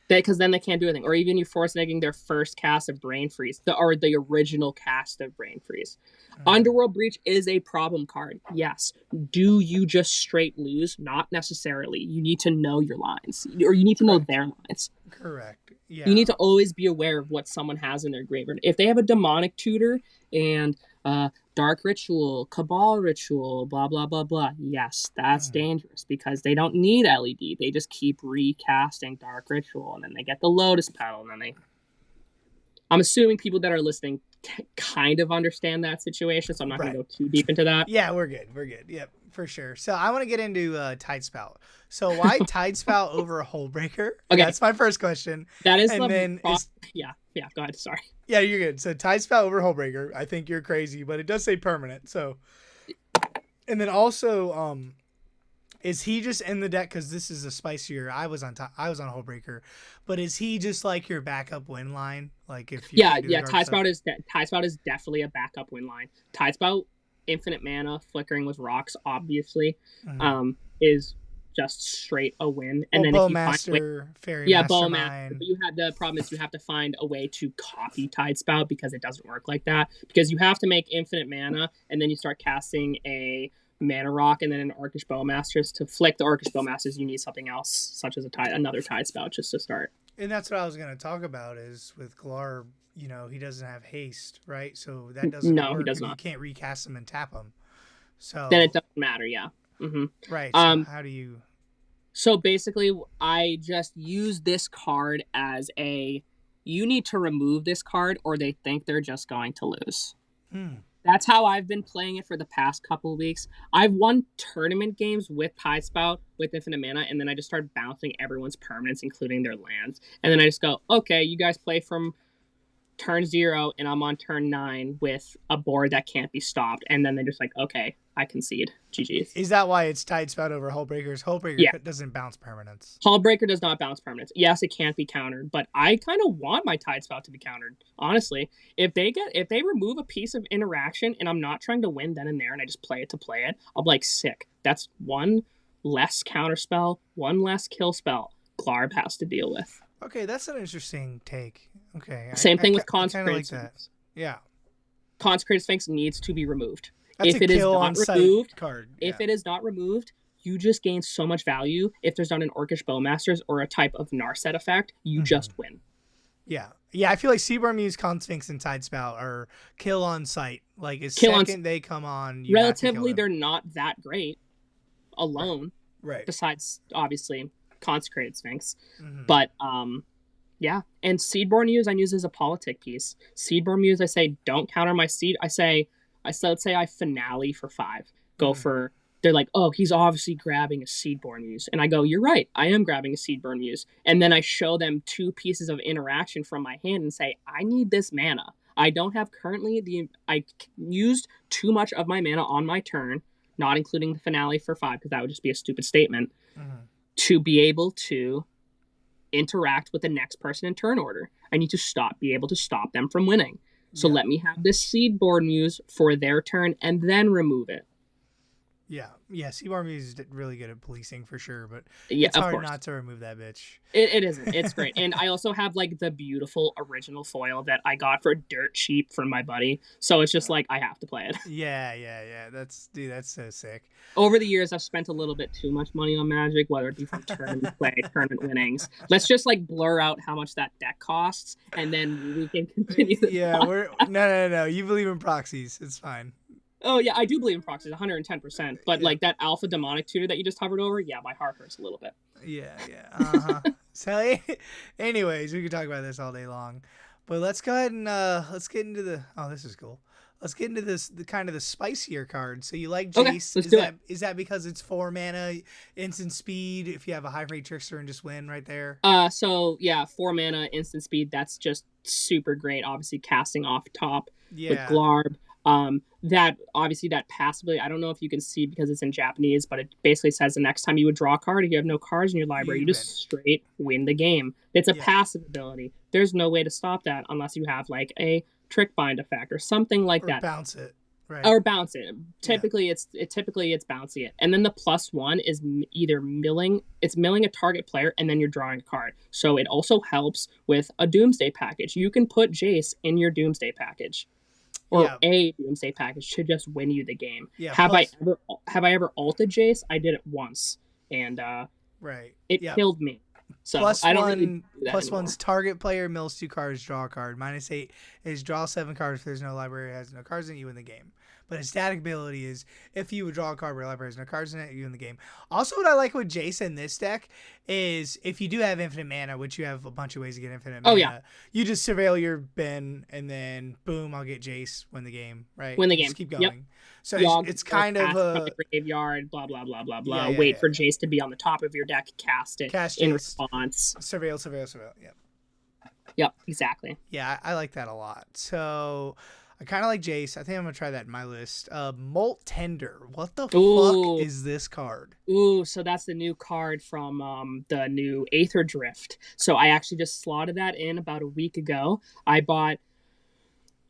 Because then they can't do anything. Or even you force negging their first cast of Brain Freeze, or the original cast of Brain Freeze. Underworld Breach is a problem card. Yes. Do you just straight lose? Not necessarily. You need to know your lines, or you need to know their lines. Correct. Yeah. You need to always be aware of what someone has in their graveyard. If they have a Demonic Tutor and Dark Ritual, Cabal Ritual, blah, blah, blah, blah, yes, that's dangerous because they don't need LED. They just keep recasting Dark Ritual, and then they get the Lotus Petal, and then they... I'm assuming people that are listening kind of understand that situation, so I'm not going to go too deep into that. Yeah, we're good. We're good. Yep, for sure. So I want to get into Tidespout. So why Tidespout over Hullbreaker? Okay. That's my first question. That is Yeah, go ahead. Sorry. Yeah, you're good. So Tidespout over Hullbreaker. I think you're crazy, but it does say permanent. So, and then also, is he just in the deck because this is a spicier? I was on Hullbreaker, but is he just like your backup win line? Like if you Tidespout is definitely a backup win line. Tidespout, infinite mana, flickering with rocks, obviously, is just straight a win. And then Bowmaster, Fairy Mastermind. But the problem is you have to find a way to copy Tidespout because it doesn't work like that. Because you have to make infinite mana, and then you start casting a Mana Rock and then an Orcish Bowmasters. To flick the Orcish Bowmasters, you need something else, such as another Tidespout, just to start. And that's what I was going to talk about is with Glarb, he doesn't have haste, right? So that doesn't work. He does not. You can't recast him and tap him. So then it doesn't matter, yeah. Mm-hmm. Right. So how do you... So basically, I just use this card as you need to remove this card or they think they're just going to lose. That's how I've been playing it for the past couple of weeks. I've won tournament games with Tidespout, with infinite mana, and then I just start bouncing everyone's permanents, including their lands. And then I just go, okay, you guys play from turn 0, and I'm on turn 9 with a board that can't be stopped. And then they're just like, okay, I concede. GG's. Is that why it's Tidespout over Hullbreakers? Hullbreaker doesn't bounce permanents. Hullbreaker does not bounce permanents. Yes, it can't be countered, but I kind of want my Tidespout to be countered. Honestly, if they remove a piece of interaction and I'm not trying to win then and there and I just play it to play it, I'll be like, sick. That's one less counter spell, one less kill spell Glarb has to deal with. Okay, that's an interesting take. Okay. Same thing with Consecrated Sphinx. Yeah. Consecrated Sphinx needs to be removed. That's if a it is kill not on removed, card. If it is not removed, you just gain so much value. If there's not an Orcish Bowmasters or a type of Narset effect, you just win. Yeah. Yeah, I feel like Seaborn Muse, Con Sphinx, and Tidespout are kill on sight. Like, they come on, you relatively, they're not that great alone. Right. Besides, obviously, Consecrated Sphinx. But, yeah. And Seedborn Muse, I use as a politic piece. Seedborn Muse, I say, don't counter my seed. Let's say I finale for 5. Go for... They're like, oh, he's obviously grabbing a Seedborn Muse. And I go, you're right. I am grabbing a Seedborn Muse. And then I show them 2 pieces of interaction from my hand and say, I need this mana. I don't have currently I used too much of my mana on my turn, not including the finale for 5, because that would just be a stupid statement, to be able to interact with the next person in turn order. I need to be able to stop them from winning. So let me have this Seedborn Muse for their turn and then remove it. Yeah, Seaborn Muse is really good at policing for sure, but it's hard not to remove that bitch. It isn't. It's great. And I also have like the beautiful original foil that I got for dirt cheap from my buddy. So it's just like I have to play it. Yeah. That's so sick. Over the years, I've spent a little bit too much money on Magic, whether it be from tournament play, tournament winnings. Let's just like blur out how much that deck costs, and then we can continue. No. You believe in proxies. It's fine. Oh, yeah, I do believe in proxies, 110%. But, like, that alpha demonic tutor that you just hovered over, yeah, my heart hurts a little bit. Yeah. So, anyways, we could talk about this all day long. But let's go ahead and let's get into the... Oh, this is cool. Let's get into the kind of the spicier card. So you like Jace. Okay, is that because it's 4 mana, instant speed, if you have a high rate trickster and just win right there? So, yeah, 4 mana, instant speed, that's just super great. Obviously, casting off top with Glarb. That passively, I don't know if you can see because it's in Japanese, but it basically says the next time you would draw a card, if you have no cards in your library, you just straight win the game. It's a passive ability. There's no way to stop that unless you have like a trick bind effect or something like that. Bounce it. or bounce it. Typically, it's bouncy it, and then the +1 is either milling. It's milling a target player, and then you're drawing a card. So it also helps with a Doomsday package. You can put Jace in your Doomsday package, or a Doomsday package to just win you the game. Yeah. Have I ever ulted Jace? I did it once, and it killed me. So I don't really do that anymore. +1's target player mills 2 cards, draw a card. -8 is draw 7 cards if there's no library, has no cards in it, you win the game. But his static ability is if you would draw a card where library has no cards in it, you win the game. Also, what I like with Jace in this deck is if you do have infinite mana, which you have a bunch of ways to get infinite mana, you just surveil your bin and then boom, I'll get Jace, win the game, right? Win the game. Just keep going. Yep. So it's kind of a graveyard, blah blah blah blah blah. Wait for Jace to be on the top of your deck, cast it in response. Surveil. Yep. Yep, exactly. Yeah, I like that a lot. So I kind of like Jace. I think I'm going to try that in my list. Molt Tender. What the fuck is this card? Ooh, so that's the new card from the new Aether Drift. So I actually just slotted that in about a week ago. I bought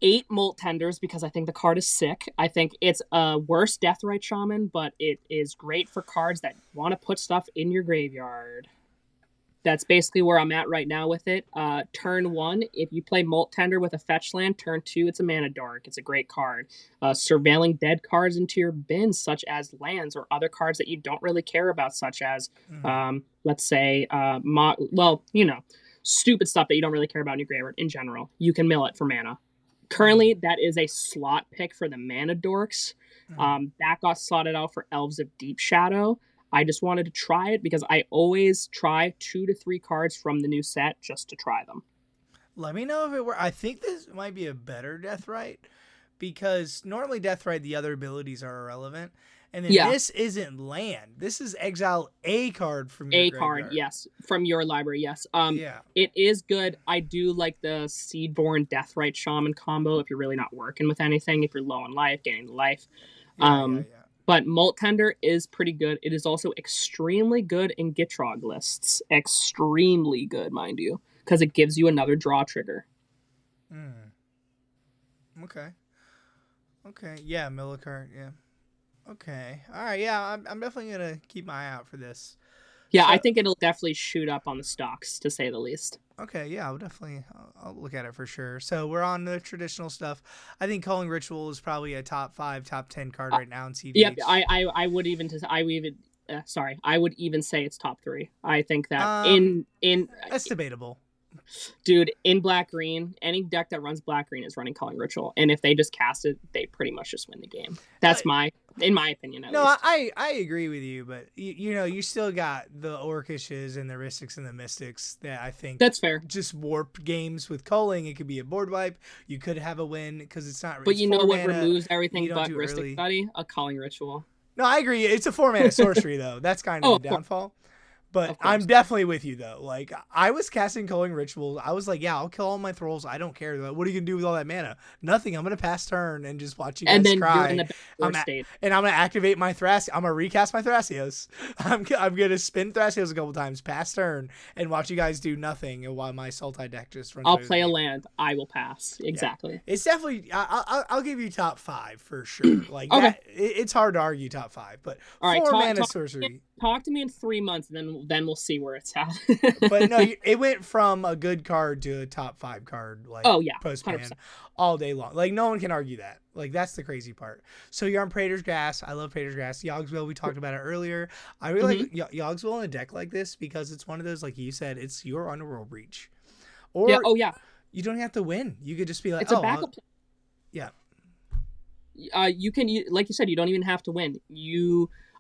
8 Molt Tenders because I think the card is sick. I think it's a worse Deathrite Shaman, but it is great for cards that want to put stuff in your graveyard. That's basically where I'm at right now with it. Turn 1, if you play Molt Tender with a fetch land, turn 2, it's a mana dork. It's a great card. Surveilling dead cards into your bin, such as lands or other cards that you don't really care about, such as, let's say, stupid stuff that you don't really care about in your graveyard in general. You can mill it for mana. Currently, that is a slot pick for the mana dorks. That got slotted out for Elves of Deep Shadow. I just wanted to try it because I always try 2 to 3 cards from the new set just to try them. Let me know if it were. I think this might be a better Deathrite because normally Deathrite, the other abilities are irrelevant. And then this isn't land. This is exile a card from your graveyard. Card, yes. From your library, yes. It is good. I do like the Seedborn Deathrite Shaman combo if you're really not working with anything, if you're low on life, gaining life. But Molt Tender is pretty good. It is also extremely good in Gitrog lists. Extremely good, mind you. Because it gives you another draw trigger. Okay. Yeah, Millicart, yeah. Okay. All right. Yeah, I'm definitely gonna keep my eye out for this. Yeah, I think it'll definitely shoot up on the stocks, to say the least. Okay. Yeah, I'll look at it for sure. So we're on the traditional stuff. I think Calling Ritual is probably a top 5, top 10 card right now in CDH. Yeah, I would even say it's top 3. I think that that's debatable. Dude, in black-green, any deck that runs black-green is running Calling Ritual. And if they just cast it, they pretty much just win the game. That's in my opinion, at least. I agree with you, but you still got the Orcushes and the Ristics and the Mystics that I think that's fair. Just warp games with Calling. It could be a board wipe. You could have a win because it's not. But you know what removes everything but Ristic Buddy? A Calling Ritual. No, I agree. It's a 4-mana sorcery though. That's kind of the downfall. But I'm definitely with you, though. Like, I was casting Calling Rituals. I was like, yeah, I'll kill all my thralls. I don't care. Like, what are you going to do with all that mana? Nothing. I'm going to pass turn and just watch you guys cry. You're in the state. And I'm going to activate my Thrassios. I'm going to recast my Thrasios. I'm going to spin Thrasios a couple times, pass turn, and watch you guys do nothing while my Sultai deck just runs. I'll play a land. I will pass. Exactly. Yeah. It's definitely, I'll give you top 5 for sure. Like, it's hard to argue top 5, but 4-mana sorcery. Talk to me in 3 months, and then we'll see where it's at. But no, it went from a good card to a top 5 card. Like, post-ban 100%. All day long. Like, no one can argue that. Like, that's the crazy part. So you're on Praetor's Grass. I love Praetor's Grass. Yogsville, we talked about it earlier. I really like Yogsville in a deck like this because it's one of those, like you said, it's your Underworld Breach. Or you don't have to win. You could just be like, it's a backup. Yeah. You can, like you said, you don't even have to win.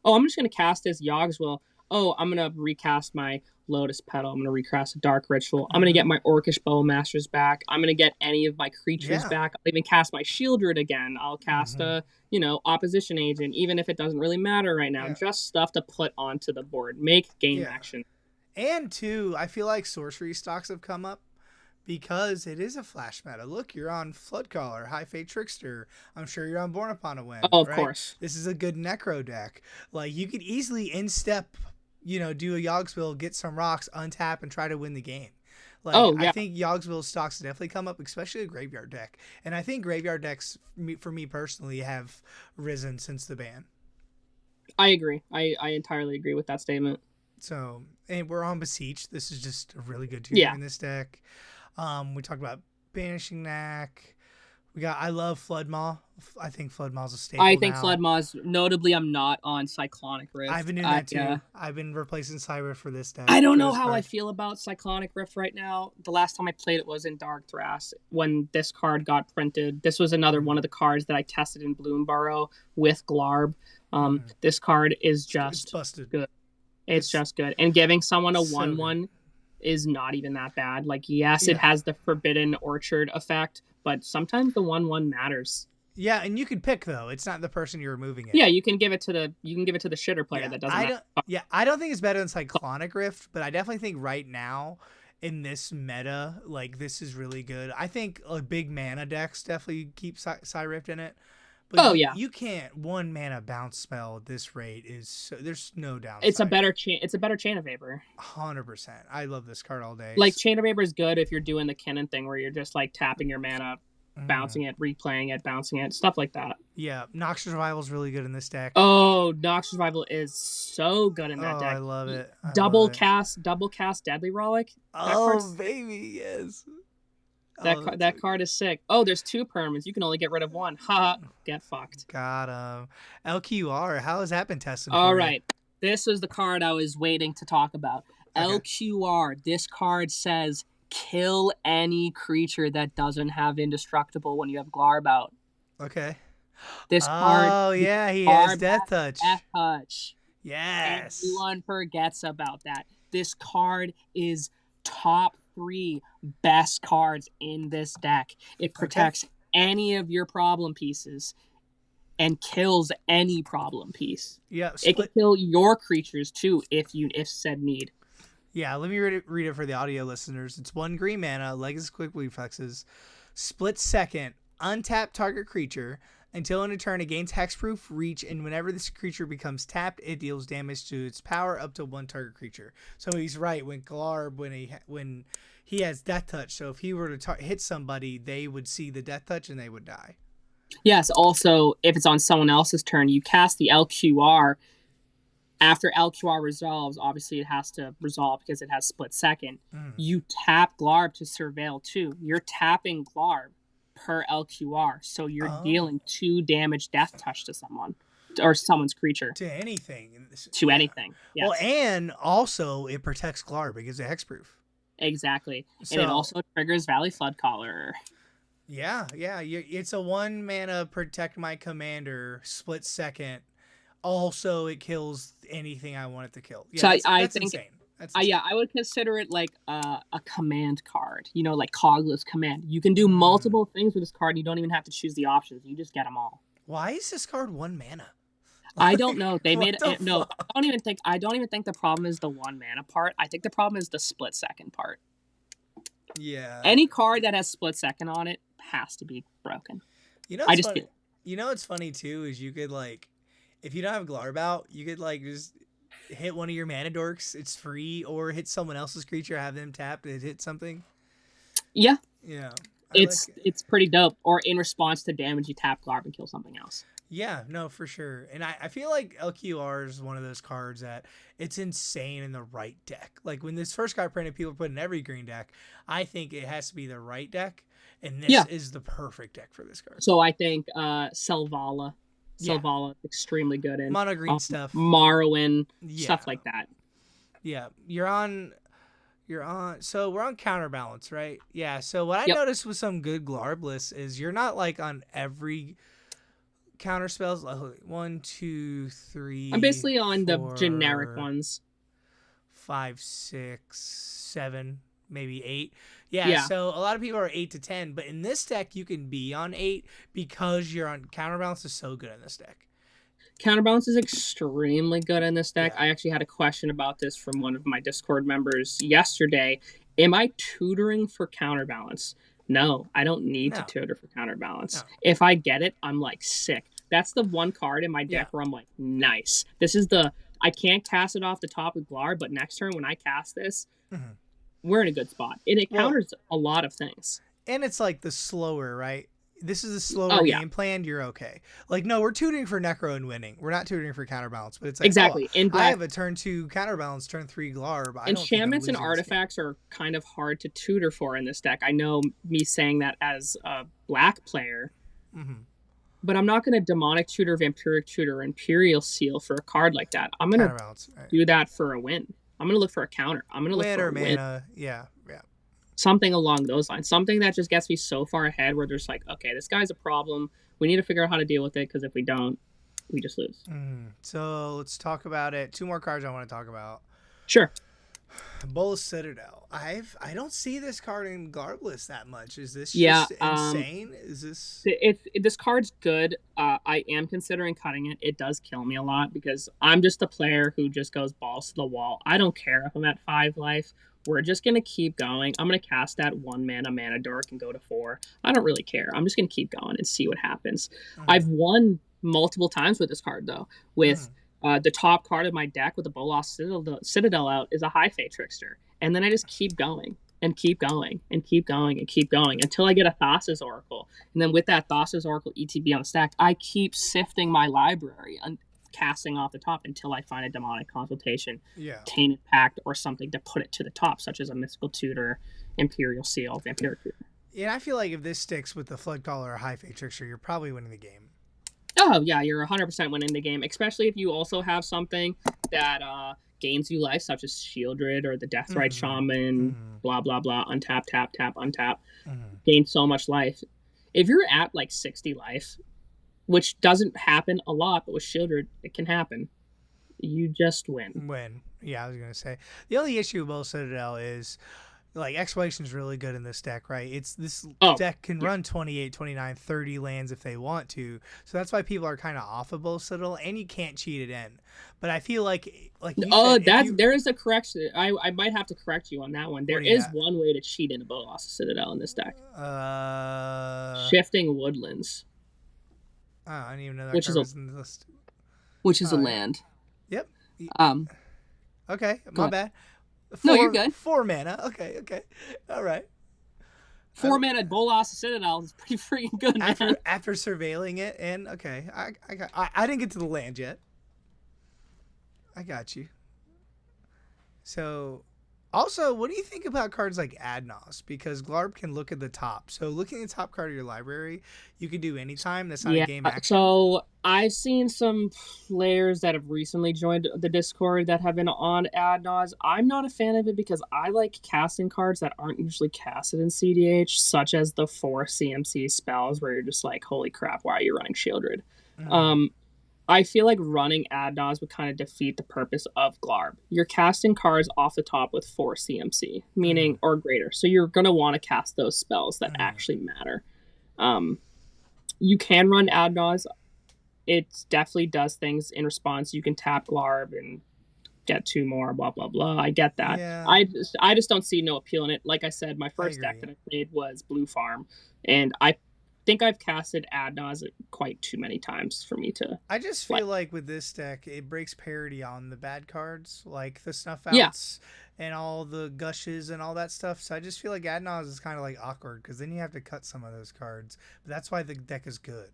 I'm just going to cast this Yogsville. I'm going to recast my Lotus Petal. I'm going to recast a Dark Ritual. I'm going to get my Orcish Bowmasters back. I'm going to get any of my creatures back. I'll even cast my Shieldred again. I'll cast a, Opposition Agent, even if it doesn't really matter right now. Just stuff to put onto the board. Make game action. And two, I feel like sorcery stocks have come up because it is a flash meta. Look, you're on Floodcaller, High Fate Trickster. I'm sure you're on Born Upon a Wind. Oh, of course. This is a good Necro deck. Like, you could easily in-step, do a Yogsville, get some rocks, untap, and try to win the game. Like, Oh I yeah, think Yogsville stocks definitely come up, especially a graveyard deck. And I think graveyard decks, for me personally, have risen since the ban. I agree. I entirely agree with that statement. So, and we're on Beseech. This is just a really good tutor Yeah. in this deck. We talked about Banishing Knack. We got I love Floodmaw. I think Floodmaw's a staple I think now. Floodmaw's, notably, I'm not on Cyclonic Rift. I've been doing that too. I've been replacing Cyber for this deck. I don't know how I feel about Cyclonic Rift right now. The last time I played it was in Dark Thras when this card got printed. This was another one of the cards that I tested in Bloomburrow with Glarb. This card is just good. It's just good. And giving someone a 1/1 is not even that bad. Like, yes, it has the Forbidden Orchard effect, but sometimes the 1/1 matters. Yeah, and you can pick though. It's not the person you're removing it. Yeah, you can give it to the shitter player that doesn't. I don't think it's better than Cyclonic Rift, but I definitely think right now in this meta, like, this is really good. I think big mana decks definitely keep Rift in it. But you can't 1 mana bounce spell at this rate. There's no downside. It's a better Chain of Vapor. 100%. I love this card all day. Like, Chain of Vapor is good if you're doing the Kinnan thing where you're just like tapping your mana, bouncing it, replaying it, bouncing it, stuff like that. Yeah, Noxious Revival is really good in this deck. Oh, Noxious Revival is so good in that deck. I love it. Double cast Deadly Relic. Baby, yes. That card is sick. Oh, there's 2 permanents. You can only get rid of 1. Ha! Get fucked. Got him. LQR, how has that been tested? All right. This is the card I was waiting to talk about. Okay. LQR. This card says kill any creature that doesn't have Indestructible when you have Glarb out. Okay. This card. Oh, yeah, he has Death Touch. Death Touch. Yes. Everyone forgets about that. This card is top 3 best cards in this deck. It protects any of your problem pieces and kills any problem piece. Yeah, it can kill your creatures too if said need. Yeah, let me read it for the audio listeners. It's 1 green mana, Legacy Quick Reflexes, split second, untap target creature. Until in a turn, it gains hexproof, reach, and whenever this creature becomes tapped, it deals damage to its power up to 1 target creature. So he's right. When Glarb, when he has Death Touch, so if he were to hit somebody, they would see the Death Touch and they would die. Yes. Also, if it's on someone else's turn, you cast the LQR. After LQR resolves, obviously it has to resolve because it has split second. You tap Glarb to surveil 2. You're tapping Glarb per LQR, so you're dealing 2 damage Death Touch to someone or someone's creature. To anything. Anything. Yes. Well, and also it protects Glarb because it's hexproof. Exactly. And it also triggers Valley Floodcaller. Yeah. It's a 1 mana protect my commander, split second. Also, it kills anything I want it to kill. Yeah, so I think insane. I would consider it like a command card, like Cogless Command. You can do multiple things with this card, and you don't even have to choose the options. You just get them all. Why is this card 1 mana? I don't know. They made it. No, I don't even think the problem is the 1 mana part. I think the problem is the split second part. Yeah. Any card that has split second on it has to be broken. What's funny too is you could, like, if you don't have Glarb out, you could, like, just hit one of your mana dorks. It's free, or hit someone else's creature, have them tapped, and hit something. Yeah. Yeah. It's pretty dope. Or in response to damage, you tap Glarb and kill something else. Yeah, no, for sure. And I feel like LQR is one of those cards that it's insane in the right deck. Like, when this first got printed, people put in every green deck. I think it has to be the right deck, and this is the perfect deck for this card. So I think Selvala. Selvala, extremely good in mono green stuff, Morrowind, stuff like that. Yeah, you're on. So we're on Counterbalance, right? Yeah. So what I noticed with some good Glarb lists is you're not, like, on every counter spells. 1, 2, 3. I'm basically on 4, the generic ones. 5, 6, 7, maybe 8. Yeah, so a lot of people are 8 to 10, but in this deck you can be on 8 because you're on Counterbalance is so good in this deck. Counterbalance is extremely good in this deck. I actually had a question about this from one of my Discord members yesterday. Am I tutoring for Counterbalance? No, I don't need to tutor for Counterbalance. No. If I get it, I'm like sick. That's the one card in my deck where I'm like, nice. This is I can't cast it off the top of Glarb, but next turn when I cast this, we're in a good spot. And it counters a lot of things. And it's like the slower, right? This is a slower game plan. You're okay. Like, no, we're tutoring for Necro and winning. We're not tutoring for counterbalance. But it's like, exactly. I have a turn 2 counterbalance, turn 3 Glarb. Enchantments and artifacts are kind of hard to tutor for in this deck. I know me saying that as a black player. Mm-hmm. But I'm not going to Demonic Tutor, Vampiric Tutor, Imperial Seal for a card like that. I'm going to do that for a win. I'm going to look for a counter. I'm going to look for a win. Mana. Yeah. Something along those lines. Something that just gets me so far ahead where there's like, okay, this guy's a problem. We need to figure out how to deal with it, because if we don't, we just lose. So let's talk about it. 2 more cards I want to talk about. Sure. Bolas Citadel. I don't see this card in Glarb list that much. Is this just insane? Is this? This card's good. I am considering cutting it. It does kill me a lot because I'm just a player who just goes balls to the wall. I don't care if I'm at 5 life. We're just going to keep going. I'm going to cast that 1 mana dork and go to 4. I don't really care. I'm just going to keep going and see what happens. I've won multiple times with this card, though. With the top card of my deck with the Bolas Citadel out is a High Fate Trickster. And then I just keep going and keep going and keep going and keep going until I get a Thassa's Oracle. And then with that Thassa's Oracle ETB on the stack, I keep sifting my library and casting off the top until I find a Demonic Consultation, Tainted Pact, or something to put it to the top, such as a Mystical Tutor, Imperial Seal, Vampiric Tutor. Yeah, I feel like if this sticks with the Floodcaller or High Fate Trickster, you're probably winning the game. Oh, yeah, you're 100% winning the game, especially if you also have something that gains you life, such as Shieldred or the Deathrite Shaman, blah, blah, blah, untap, tap, tap, untap, gain so much life. If you're at like 60 life, which doesn't happen a lot, but with Shieldred, it can happen, you just win. Yeah, I was going to say. The only issue with Bolas Citadel is, like, Exploration's really good in this deck, right? This deck can run 28, 29, 30 lands if they want to. So that's why people are kind of off of Bolas Citadel, and you can't cheat it in. But I feel like you said, there is a correction. I might have to correct you on that one. There is one way to cheat in a Bolas Citadel in this deck. Shifting Woodlands. Oh, I didn't even know that was in the list. Which is a land. Yep. Okay, my bad. No, you're good. 4 mana. Okay. All right. 4 mana Bolas Citadel is pretty freaking good, man. After surveilling it, and okay, I didn't get to the land yet. I got you. So, also, what do you think about cards like Adnos? Because Glarb can look at the top. So, looking at the top card of your library, you can do anytime. That's not a game action. So, I've seen some players that have recently joined the Discord that have been on Adnos. I'm not a fan of it because I like casting cards that aren't usually casted in CDH, such as the 4 CMC spells where you're just like, holy crap, why are you running Shieldred? I feel like running Adnos would kind of defeat the purpose of Glarb. You're casting cards off the top with 4 CMC, meaning or greater. So you're going to want to cast those spells that actually matter. You can run Adnos. It definitely does things in response. You can tap Glarb and get 2 more, blah, blah, blah. I get that. Yeah. I just don't see no appeal in it. Like I said, my first deck that I played was Blue Farm, and I think I've casted Adnos quite too many times for me to. I just feel like with this deck, it breaks parity on the bad cards, like the Snuff Outs and all the Gushes and all that stuff. So I just feel like Adnos is kind of like awkward because then you have to cut some of those cards. But that's why the deck is good.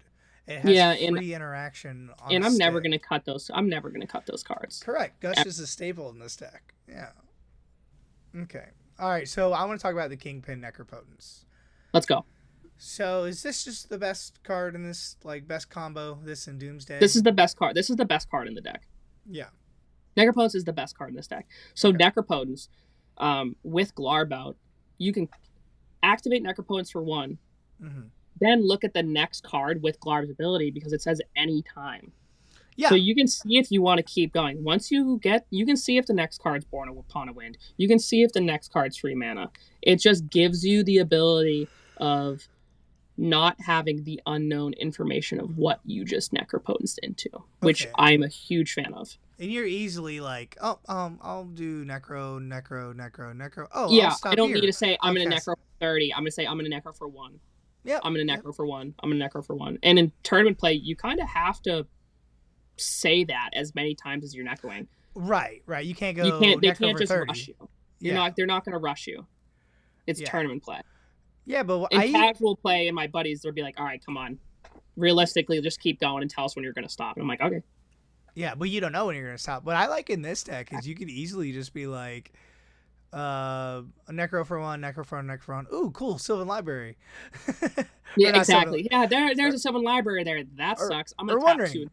It has free interaction. And I'm never gonna cut those. I'm never gonna cut those cards. Correct. Gush is a staple in this deck. Yeah. Okay. All right. So I want to talk about the Kingpin Necropotence. Let's go. So is this just the best card in this, like, best combo, this and Doomsday? This is the best card. This is the best card in the deck. Yeah. Necropotence is the best card in this deck. So Necropotence, with Glarb out, you can activate Necropotence for 1, then look at the next card with Glarb's ability because it says any time. Yeah. So you can see if you want to keep going. Once you can see if the next card's born upon a wind. You can see if the next card's free mana. It just gives you the ability of not having the unknown information of what you just necropotenced into, which I'm a huge fan of. And you're easily like, I'll do necro. Oh, yeah, I don't need to say I'm going to necro for 30. I'm going to say I'm going to necro for 1. Yeah, I'm going to necro for 1. I'm going to necro for 1. And in tournament play, you kind of have to say that as many times as you're necroing. Right. You can't go. They can't just 30. Rush you. They're not gonna rush you. It's tournament play. Yeah, but casual play, and my buddies would be like, "All right, come on, realistically, just keep going and tell us when you're gonna stop." And I'm like, "Okay." Yeah, but you don't know when you're gonna stop. What I like in this deck is you could easily just be like, a Necro for 1, Necro for 1, Necro for 1. Ooh, cool, Sylvan Library. Yeah, exactly. There's a Sylvan Library there. That sucks. I'm gonna tap 2.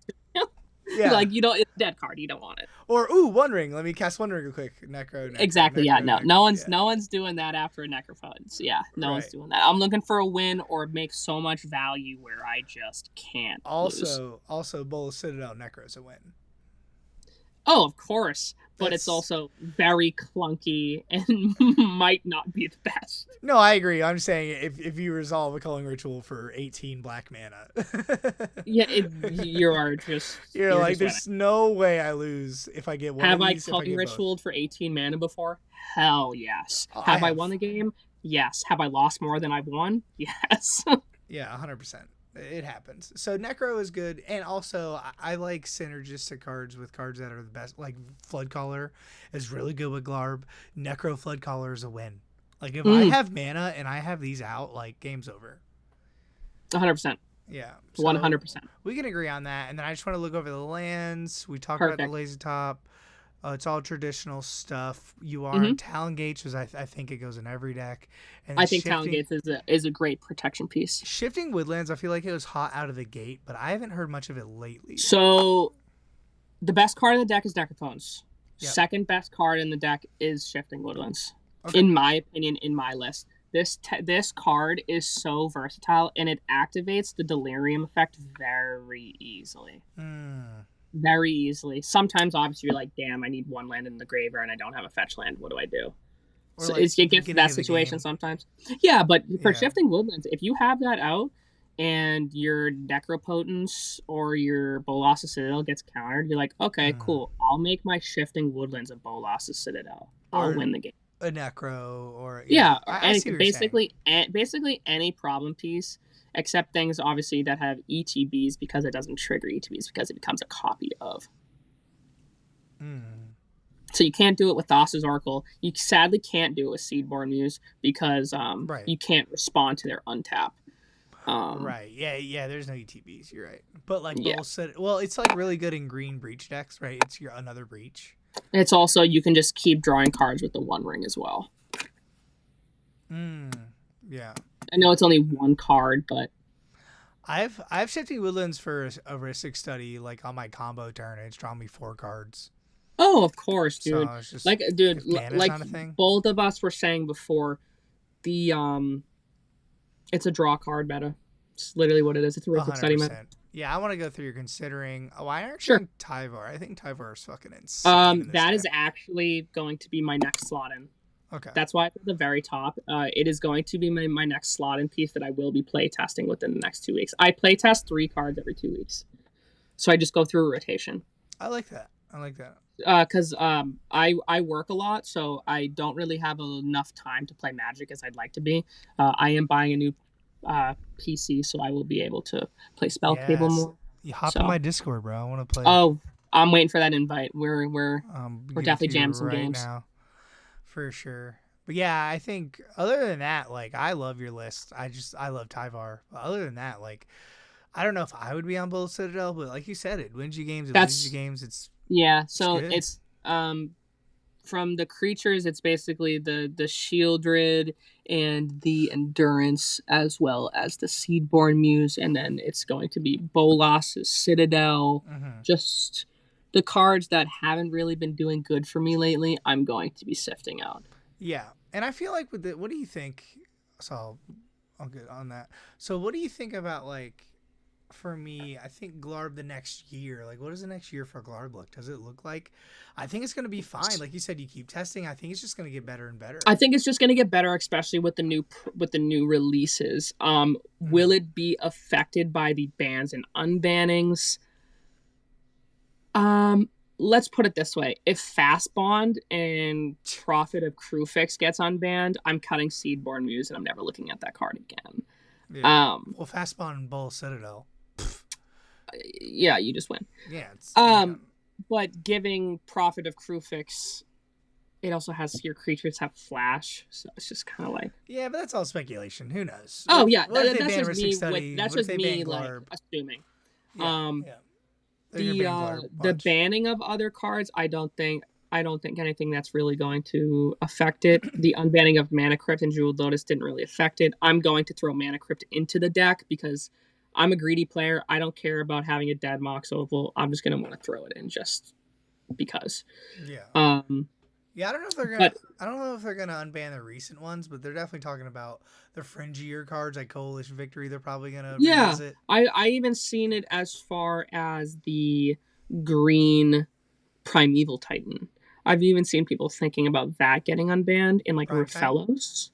Yeah. Like, it's a dead card. You don't want it. Or One Ring. Let me cast One Ring real quick. Necro. Exactly. No one's doing that after a Necrophones. Yeah, no one's doing that. I'm looking for a win or make so much value where I just can't. Also, Bowl of Citadel Necro's a win. Oh, of course. But it's also very clunky and might not be the best. No, I agree. I'm saying if you resolve a Culling Ritual for 18 black mana. You're like, there's no way I lose if I get one Have of these. Have I Culling Ritualed for 18 mana before? Hell yes. Have I won the game? Yes. Have I lost more than I've won? Yes. Yeah, 100%. It happens. So Necro is good, and also I like synergistic cards with cards that are the best. Like Floodcaller is really good with Glarb. Necro Floodcaller is a win. Like if I have mana and I have these out, like game's over. 100%. Yeah, so 100%. We can agree on that. And then I just want to look over the lands. We talked about the Lazy Top. It's all traditional stuff. You are Talon Gates, I think it goes in every deck. And I think Talon Gates is a great protection piece. Shifting Woodlands, I feel like it was hot out of the gate, but I haven't heard much of it lately. So, the best card in the deck is Necrophones. Yep. Second best card in the deck is Shifting Woodlands. Okay. In my opinion, in my list. This card is so versatile, and it activates the Delirium effect very easily. Very easily. Sometimes, obviously, you're like, damn, I need one land in the graveyard and I don't have a fetch land. What do I do? Or so it gets to that situation sometimes. Yeah, but for Shifting Woodlands, if you have that out and your Necropotence or your Bolas's Citadel gets countered, you're like, okay, cool. I'll make my Shifting Woodlands a Bolas's Citadel. I'll win the game. A Necro or... basically any problem piece. Except things, obviously, that have ETBs because it doesn't trigger ETBs because it becomes a copy of. So you can't do it with Thassa's Oracle. You sadly can't do it with Seedborn Muse because you can't respond to their untap. Right. Yeah, there's no ETBs. You're right. But like Bull said, well, it's like really good in green breach decks, right? It's your another breach. It's also, you can just keep drawing cards with the One Ring as well. Yeah. I know it's only one card, but I've Shifting Woodlands for a Ristic Study like on my combo turn. It's drawn me 4 cards. Oh, of course, dude. So like both of us were saying before, it's a draw card meta. It's literally what it is. It's a Ristic Study meta. Yeah, I want to go through your considering. Why aren't you Tyvar? I think Tyvar is fucking insane. That is actually going to be my next slot in. Okay. That's why it's at the very top. It is going to be my next slot in piece that I will be play testing within the next 2 weeks. I play test 3 cards every 2 weeks. So I just go through a rotation. I like that. Because I work a lot, so I don't really have enough time to play Magic as I'd like to be. I am buying a new PC, so I will be able to play Spellcable more. You hop on my Discord, bro. I want to play. Oh, I'm waiting for that invite. We're definitely jamming some games now. For sure. But yeah, I think other than that, like, I love your list. I love Tyvar. But other than that, like, I don't know if I would be on Bull Citadel, but like you said, it wins you games. It's so it's from the creatures, it's basically the Shieldred and the Endurance as well as the Seedborn Muse, and then it's going to be Bolas's Citadel. Just the cards that haven't really been doing good for me lately, I'm going to be sifting out. Yeah, and I feel like with what do you think? So I'll get on that. So what do you think about, like, for me, I think Glarb the next year, like, what does the next year for Glarb look? Does it look like, I think it's going to be fine. Like you said, you keep testing. I think it's just going to get better and better. I think it's just going to get better, especially with the new releases. Will it be affected by the bans and unbannings? Let's put it this way. If Fast Bond and Prophet of Crewfix gets unbanned, I'm cutting Seedborn Muse and I'm never looking at that card again. Yeah. Well, Fast Bond and Bull Citadel. Yeah, you just win. Yeah. But giving Prophet of Crewfix it also has your creatures have flash, so it's just kind of like. Yeah, but that's all speculation. Who knows? Oh yeah, What that's just me. Study? That's What if just they me ban like Glarb? assuming. Yeah, yeah. They're gonna ban Glarb. The banning of other cards, I don't think anything that's really going to affect it. The unbanning of Mana Crypt and Jeweled Lotus didn't really affect it. I'm going to throw Mana Crypt into the deck because I'm a greedy player. I don't care about having a dead Mox Opal. I'm just gonna want to throw it in just because. Yeah. Yeah, I don't know if they're gonna. I don't know if they're gonna unban the recent ones, but they're definitely talking about the fringier cards like Coalition Victory. They're probably gonna revisit. I even seen it as far as the green Primeval Titan. I've even seen people thinking about that getting unbanned in like Rofellos.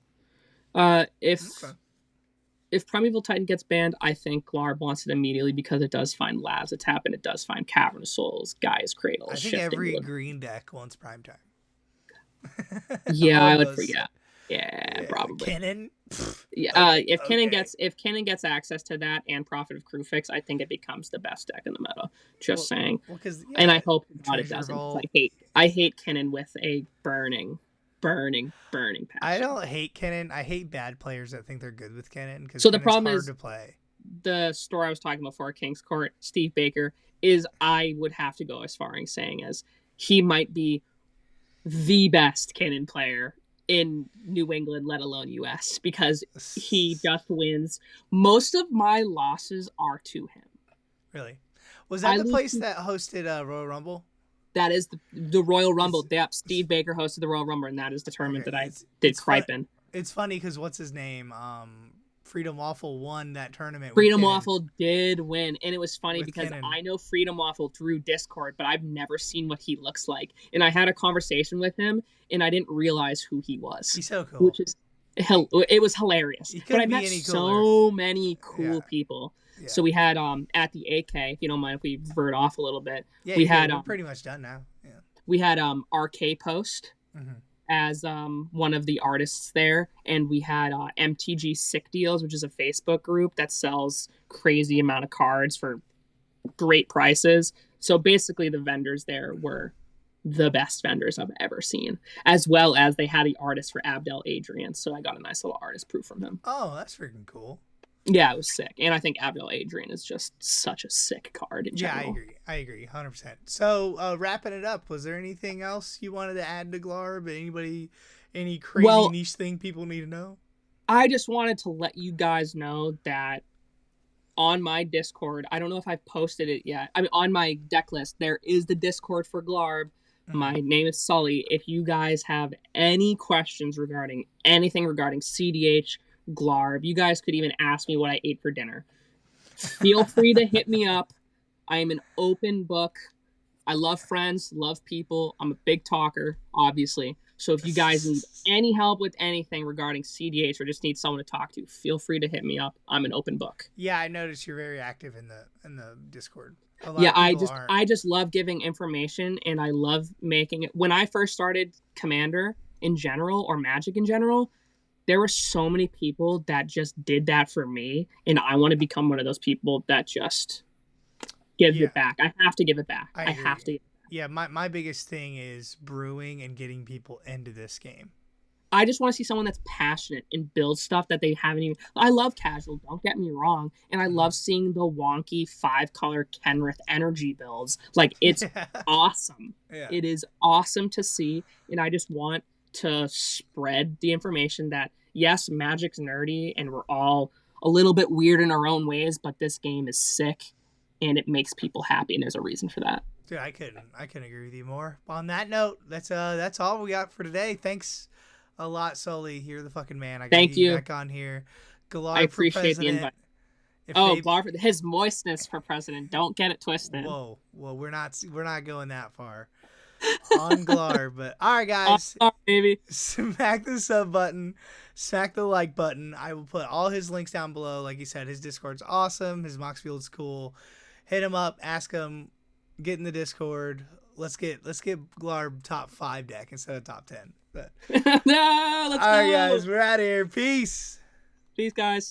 If Primeval Titan gets banned, I think Glarb wants it immediately because it does find Labs Tap and it does find Cavern of Souls, Gaia's Cradle. I think every green deck wants Prime Time. Yeah, I would forget. Yeah, probably. Kennen? Yeah, if Kennen gets access to that and Prophet of Crufix, I think it becomes the best deck in the meta. Just saying. And I hope God it doesn't. I hate Kennen with a burning passion. I don't hate Kennen. I hate bad players that think they're good with Kennen because the problem hard is to play. The store I was talking about before, King's Court, Steve Baker, is I would have to go as far as saying as he might be the best Kennen player in New England, let alone US, because he just wins. Most of my losses are to him. Really? Was that the place that hosted Royal Rumble? That is the Royal Rumble. Yep, Steve Baker hosted the Royal Rumble, and that is the tournament that I did Cripe in. It's funny because what's his name? Freedom Waffle won that tournament. Freedom Waffle did win, and it was funny because I know Freedom Waffle through Discord, but I've never seen what he looks like. And I had a conversation with him, and I didn't realize who he was. He's so cool. It was hilarious. But I met so many cool people. Yeah. So we had at the AK, if you don't mind if we vert off a little bit. Yeah, we're pretty much done now. Yeah. We had RK Post. Mm-hmm. As one of the artists there, and we had MTG Sick Deals, which is a Facebook group that sells crazy amount of cards for great prices. So basically the vendors there were the best vendors I've ever seen, as well as they had the artist for Abdel Adrian, so I got a nice little artist proof from him. Oh, that's freaking cool. Yeah, it was sick. And I think Abdel Adrian is just such a sick card in general. Yeah, I agree 100%. So, wrapping it up, was there anything else you wanted to add to Glarb? Any crazy niche thing people need to know? I just wanted to let you guys know that on my Discord, I don't know if I've posted it yet. I mean, on my deck list, there is the Discord for Glarb. Mm-hmm. My name is Sully. If you guys have any questions regarding anything regarding CDH, Glarb, you guys could even ask me what I ate for dinner. Feel free to hit me up. I am an open book. I love friends, love people. I'm a big talker, obviously. So if you guys need any help with anything regarding CDH or just need someone to talk to, feel free to hit me up. I'm an open book. Yeah, I noticed you're very active in the Discord. Yeah, I just love giving information, and I love making it. When I first started Commander in general or Magic in general, there were so many people that just did that for me, and I want to become one of those people that just gives it back. I have to give it back. I have to. Yeah, my biggest thing is brewing and getting people into this game. I just want to see someone that's passionate and build stuff that they haven't even. I love casual, don't get me wrong, and I love seeing the wonky 5-color Kenrith energy builds. Like, it's awesome. Yeah. It is awesome to see, and I just want to spread the information that yes, Magic's nerdy and we're all a little bit weird in our own ways, but this game is sick and it makes people happy, and there's a reason for that. Dude, I couldn't agree with you more. On that note, that's all we got for today. Thanks a lot, Sully. You're the fucking man. Thank you. Back on here. Glarb I appreciate the invite. Glarb, his moistness for president. Don't get it twisted. Whoa, we're not going that far. On Glarb, but all right, guys, baby. Smack the sub button, smack the like button. I will put all his links down below. Like you said, his Discord's awesome. His Mox Field's cool. Hit him up, ask him, get in the Discord. Let's get Glarb top 5 deck instead of top 10. But no, let's go. All right, guys, we're out of here. Peace, guys.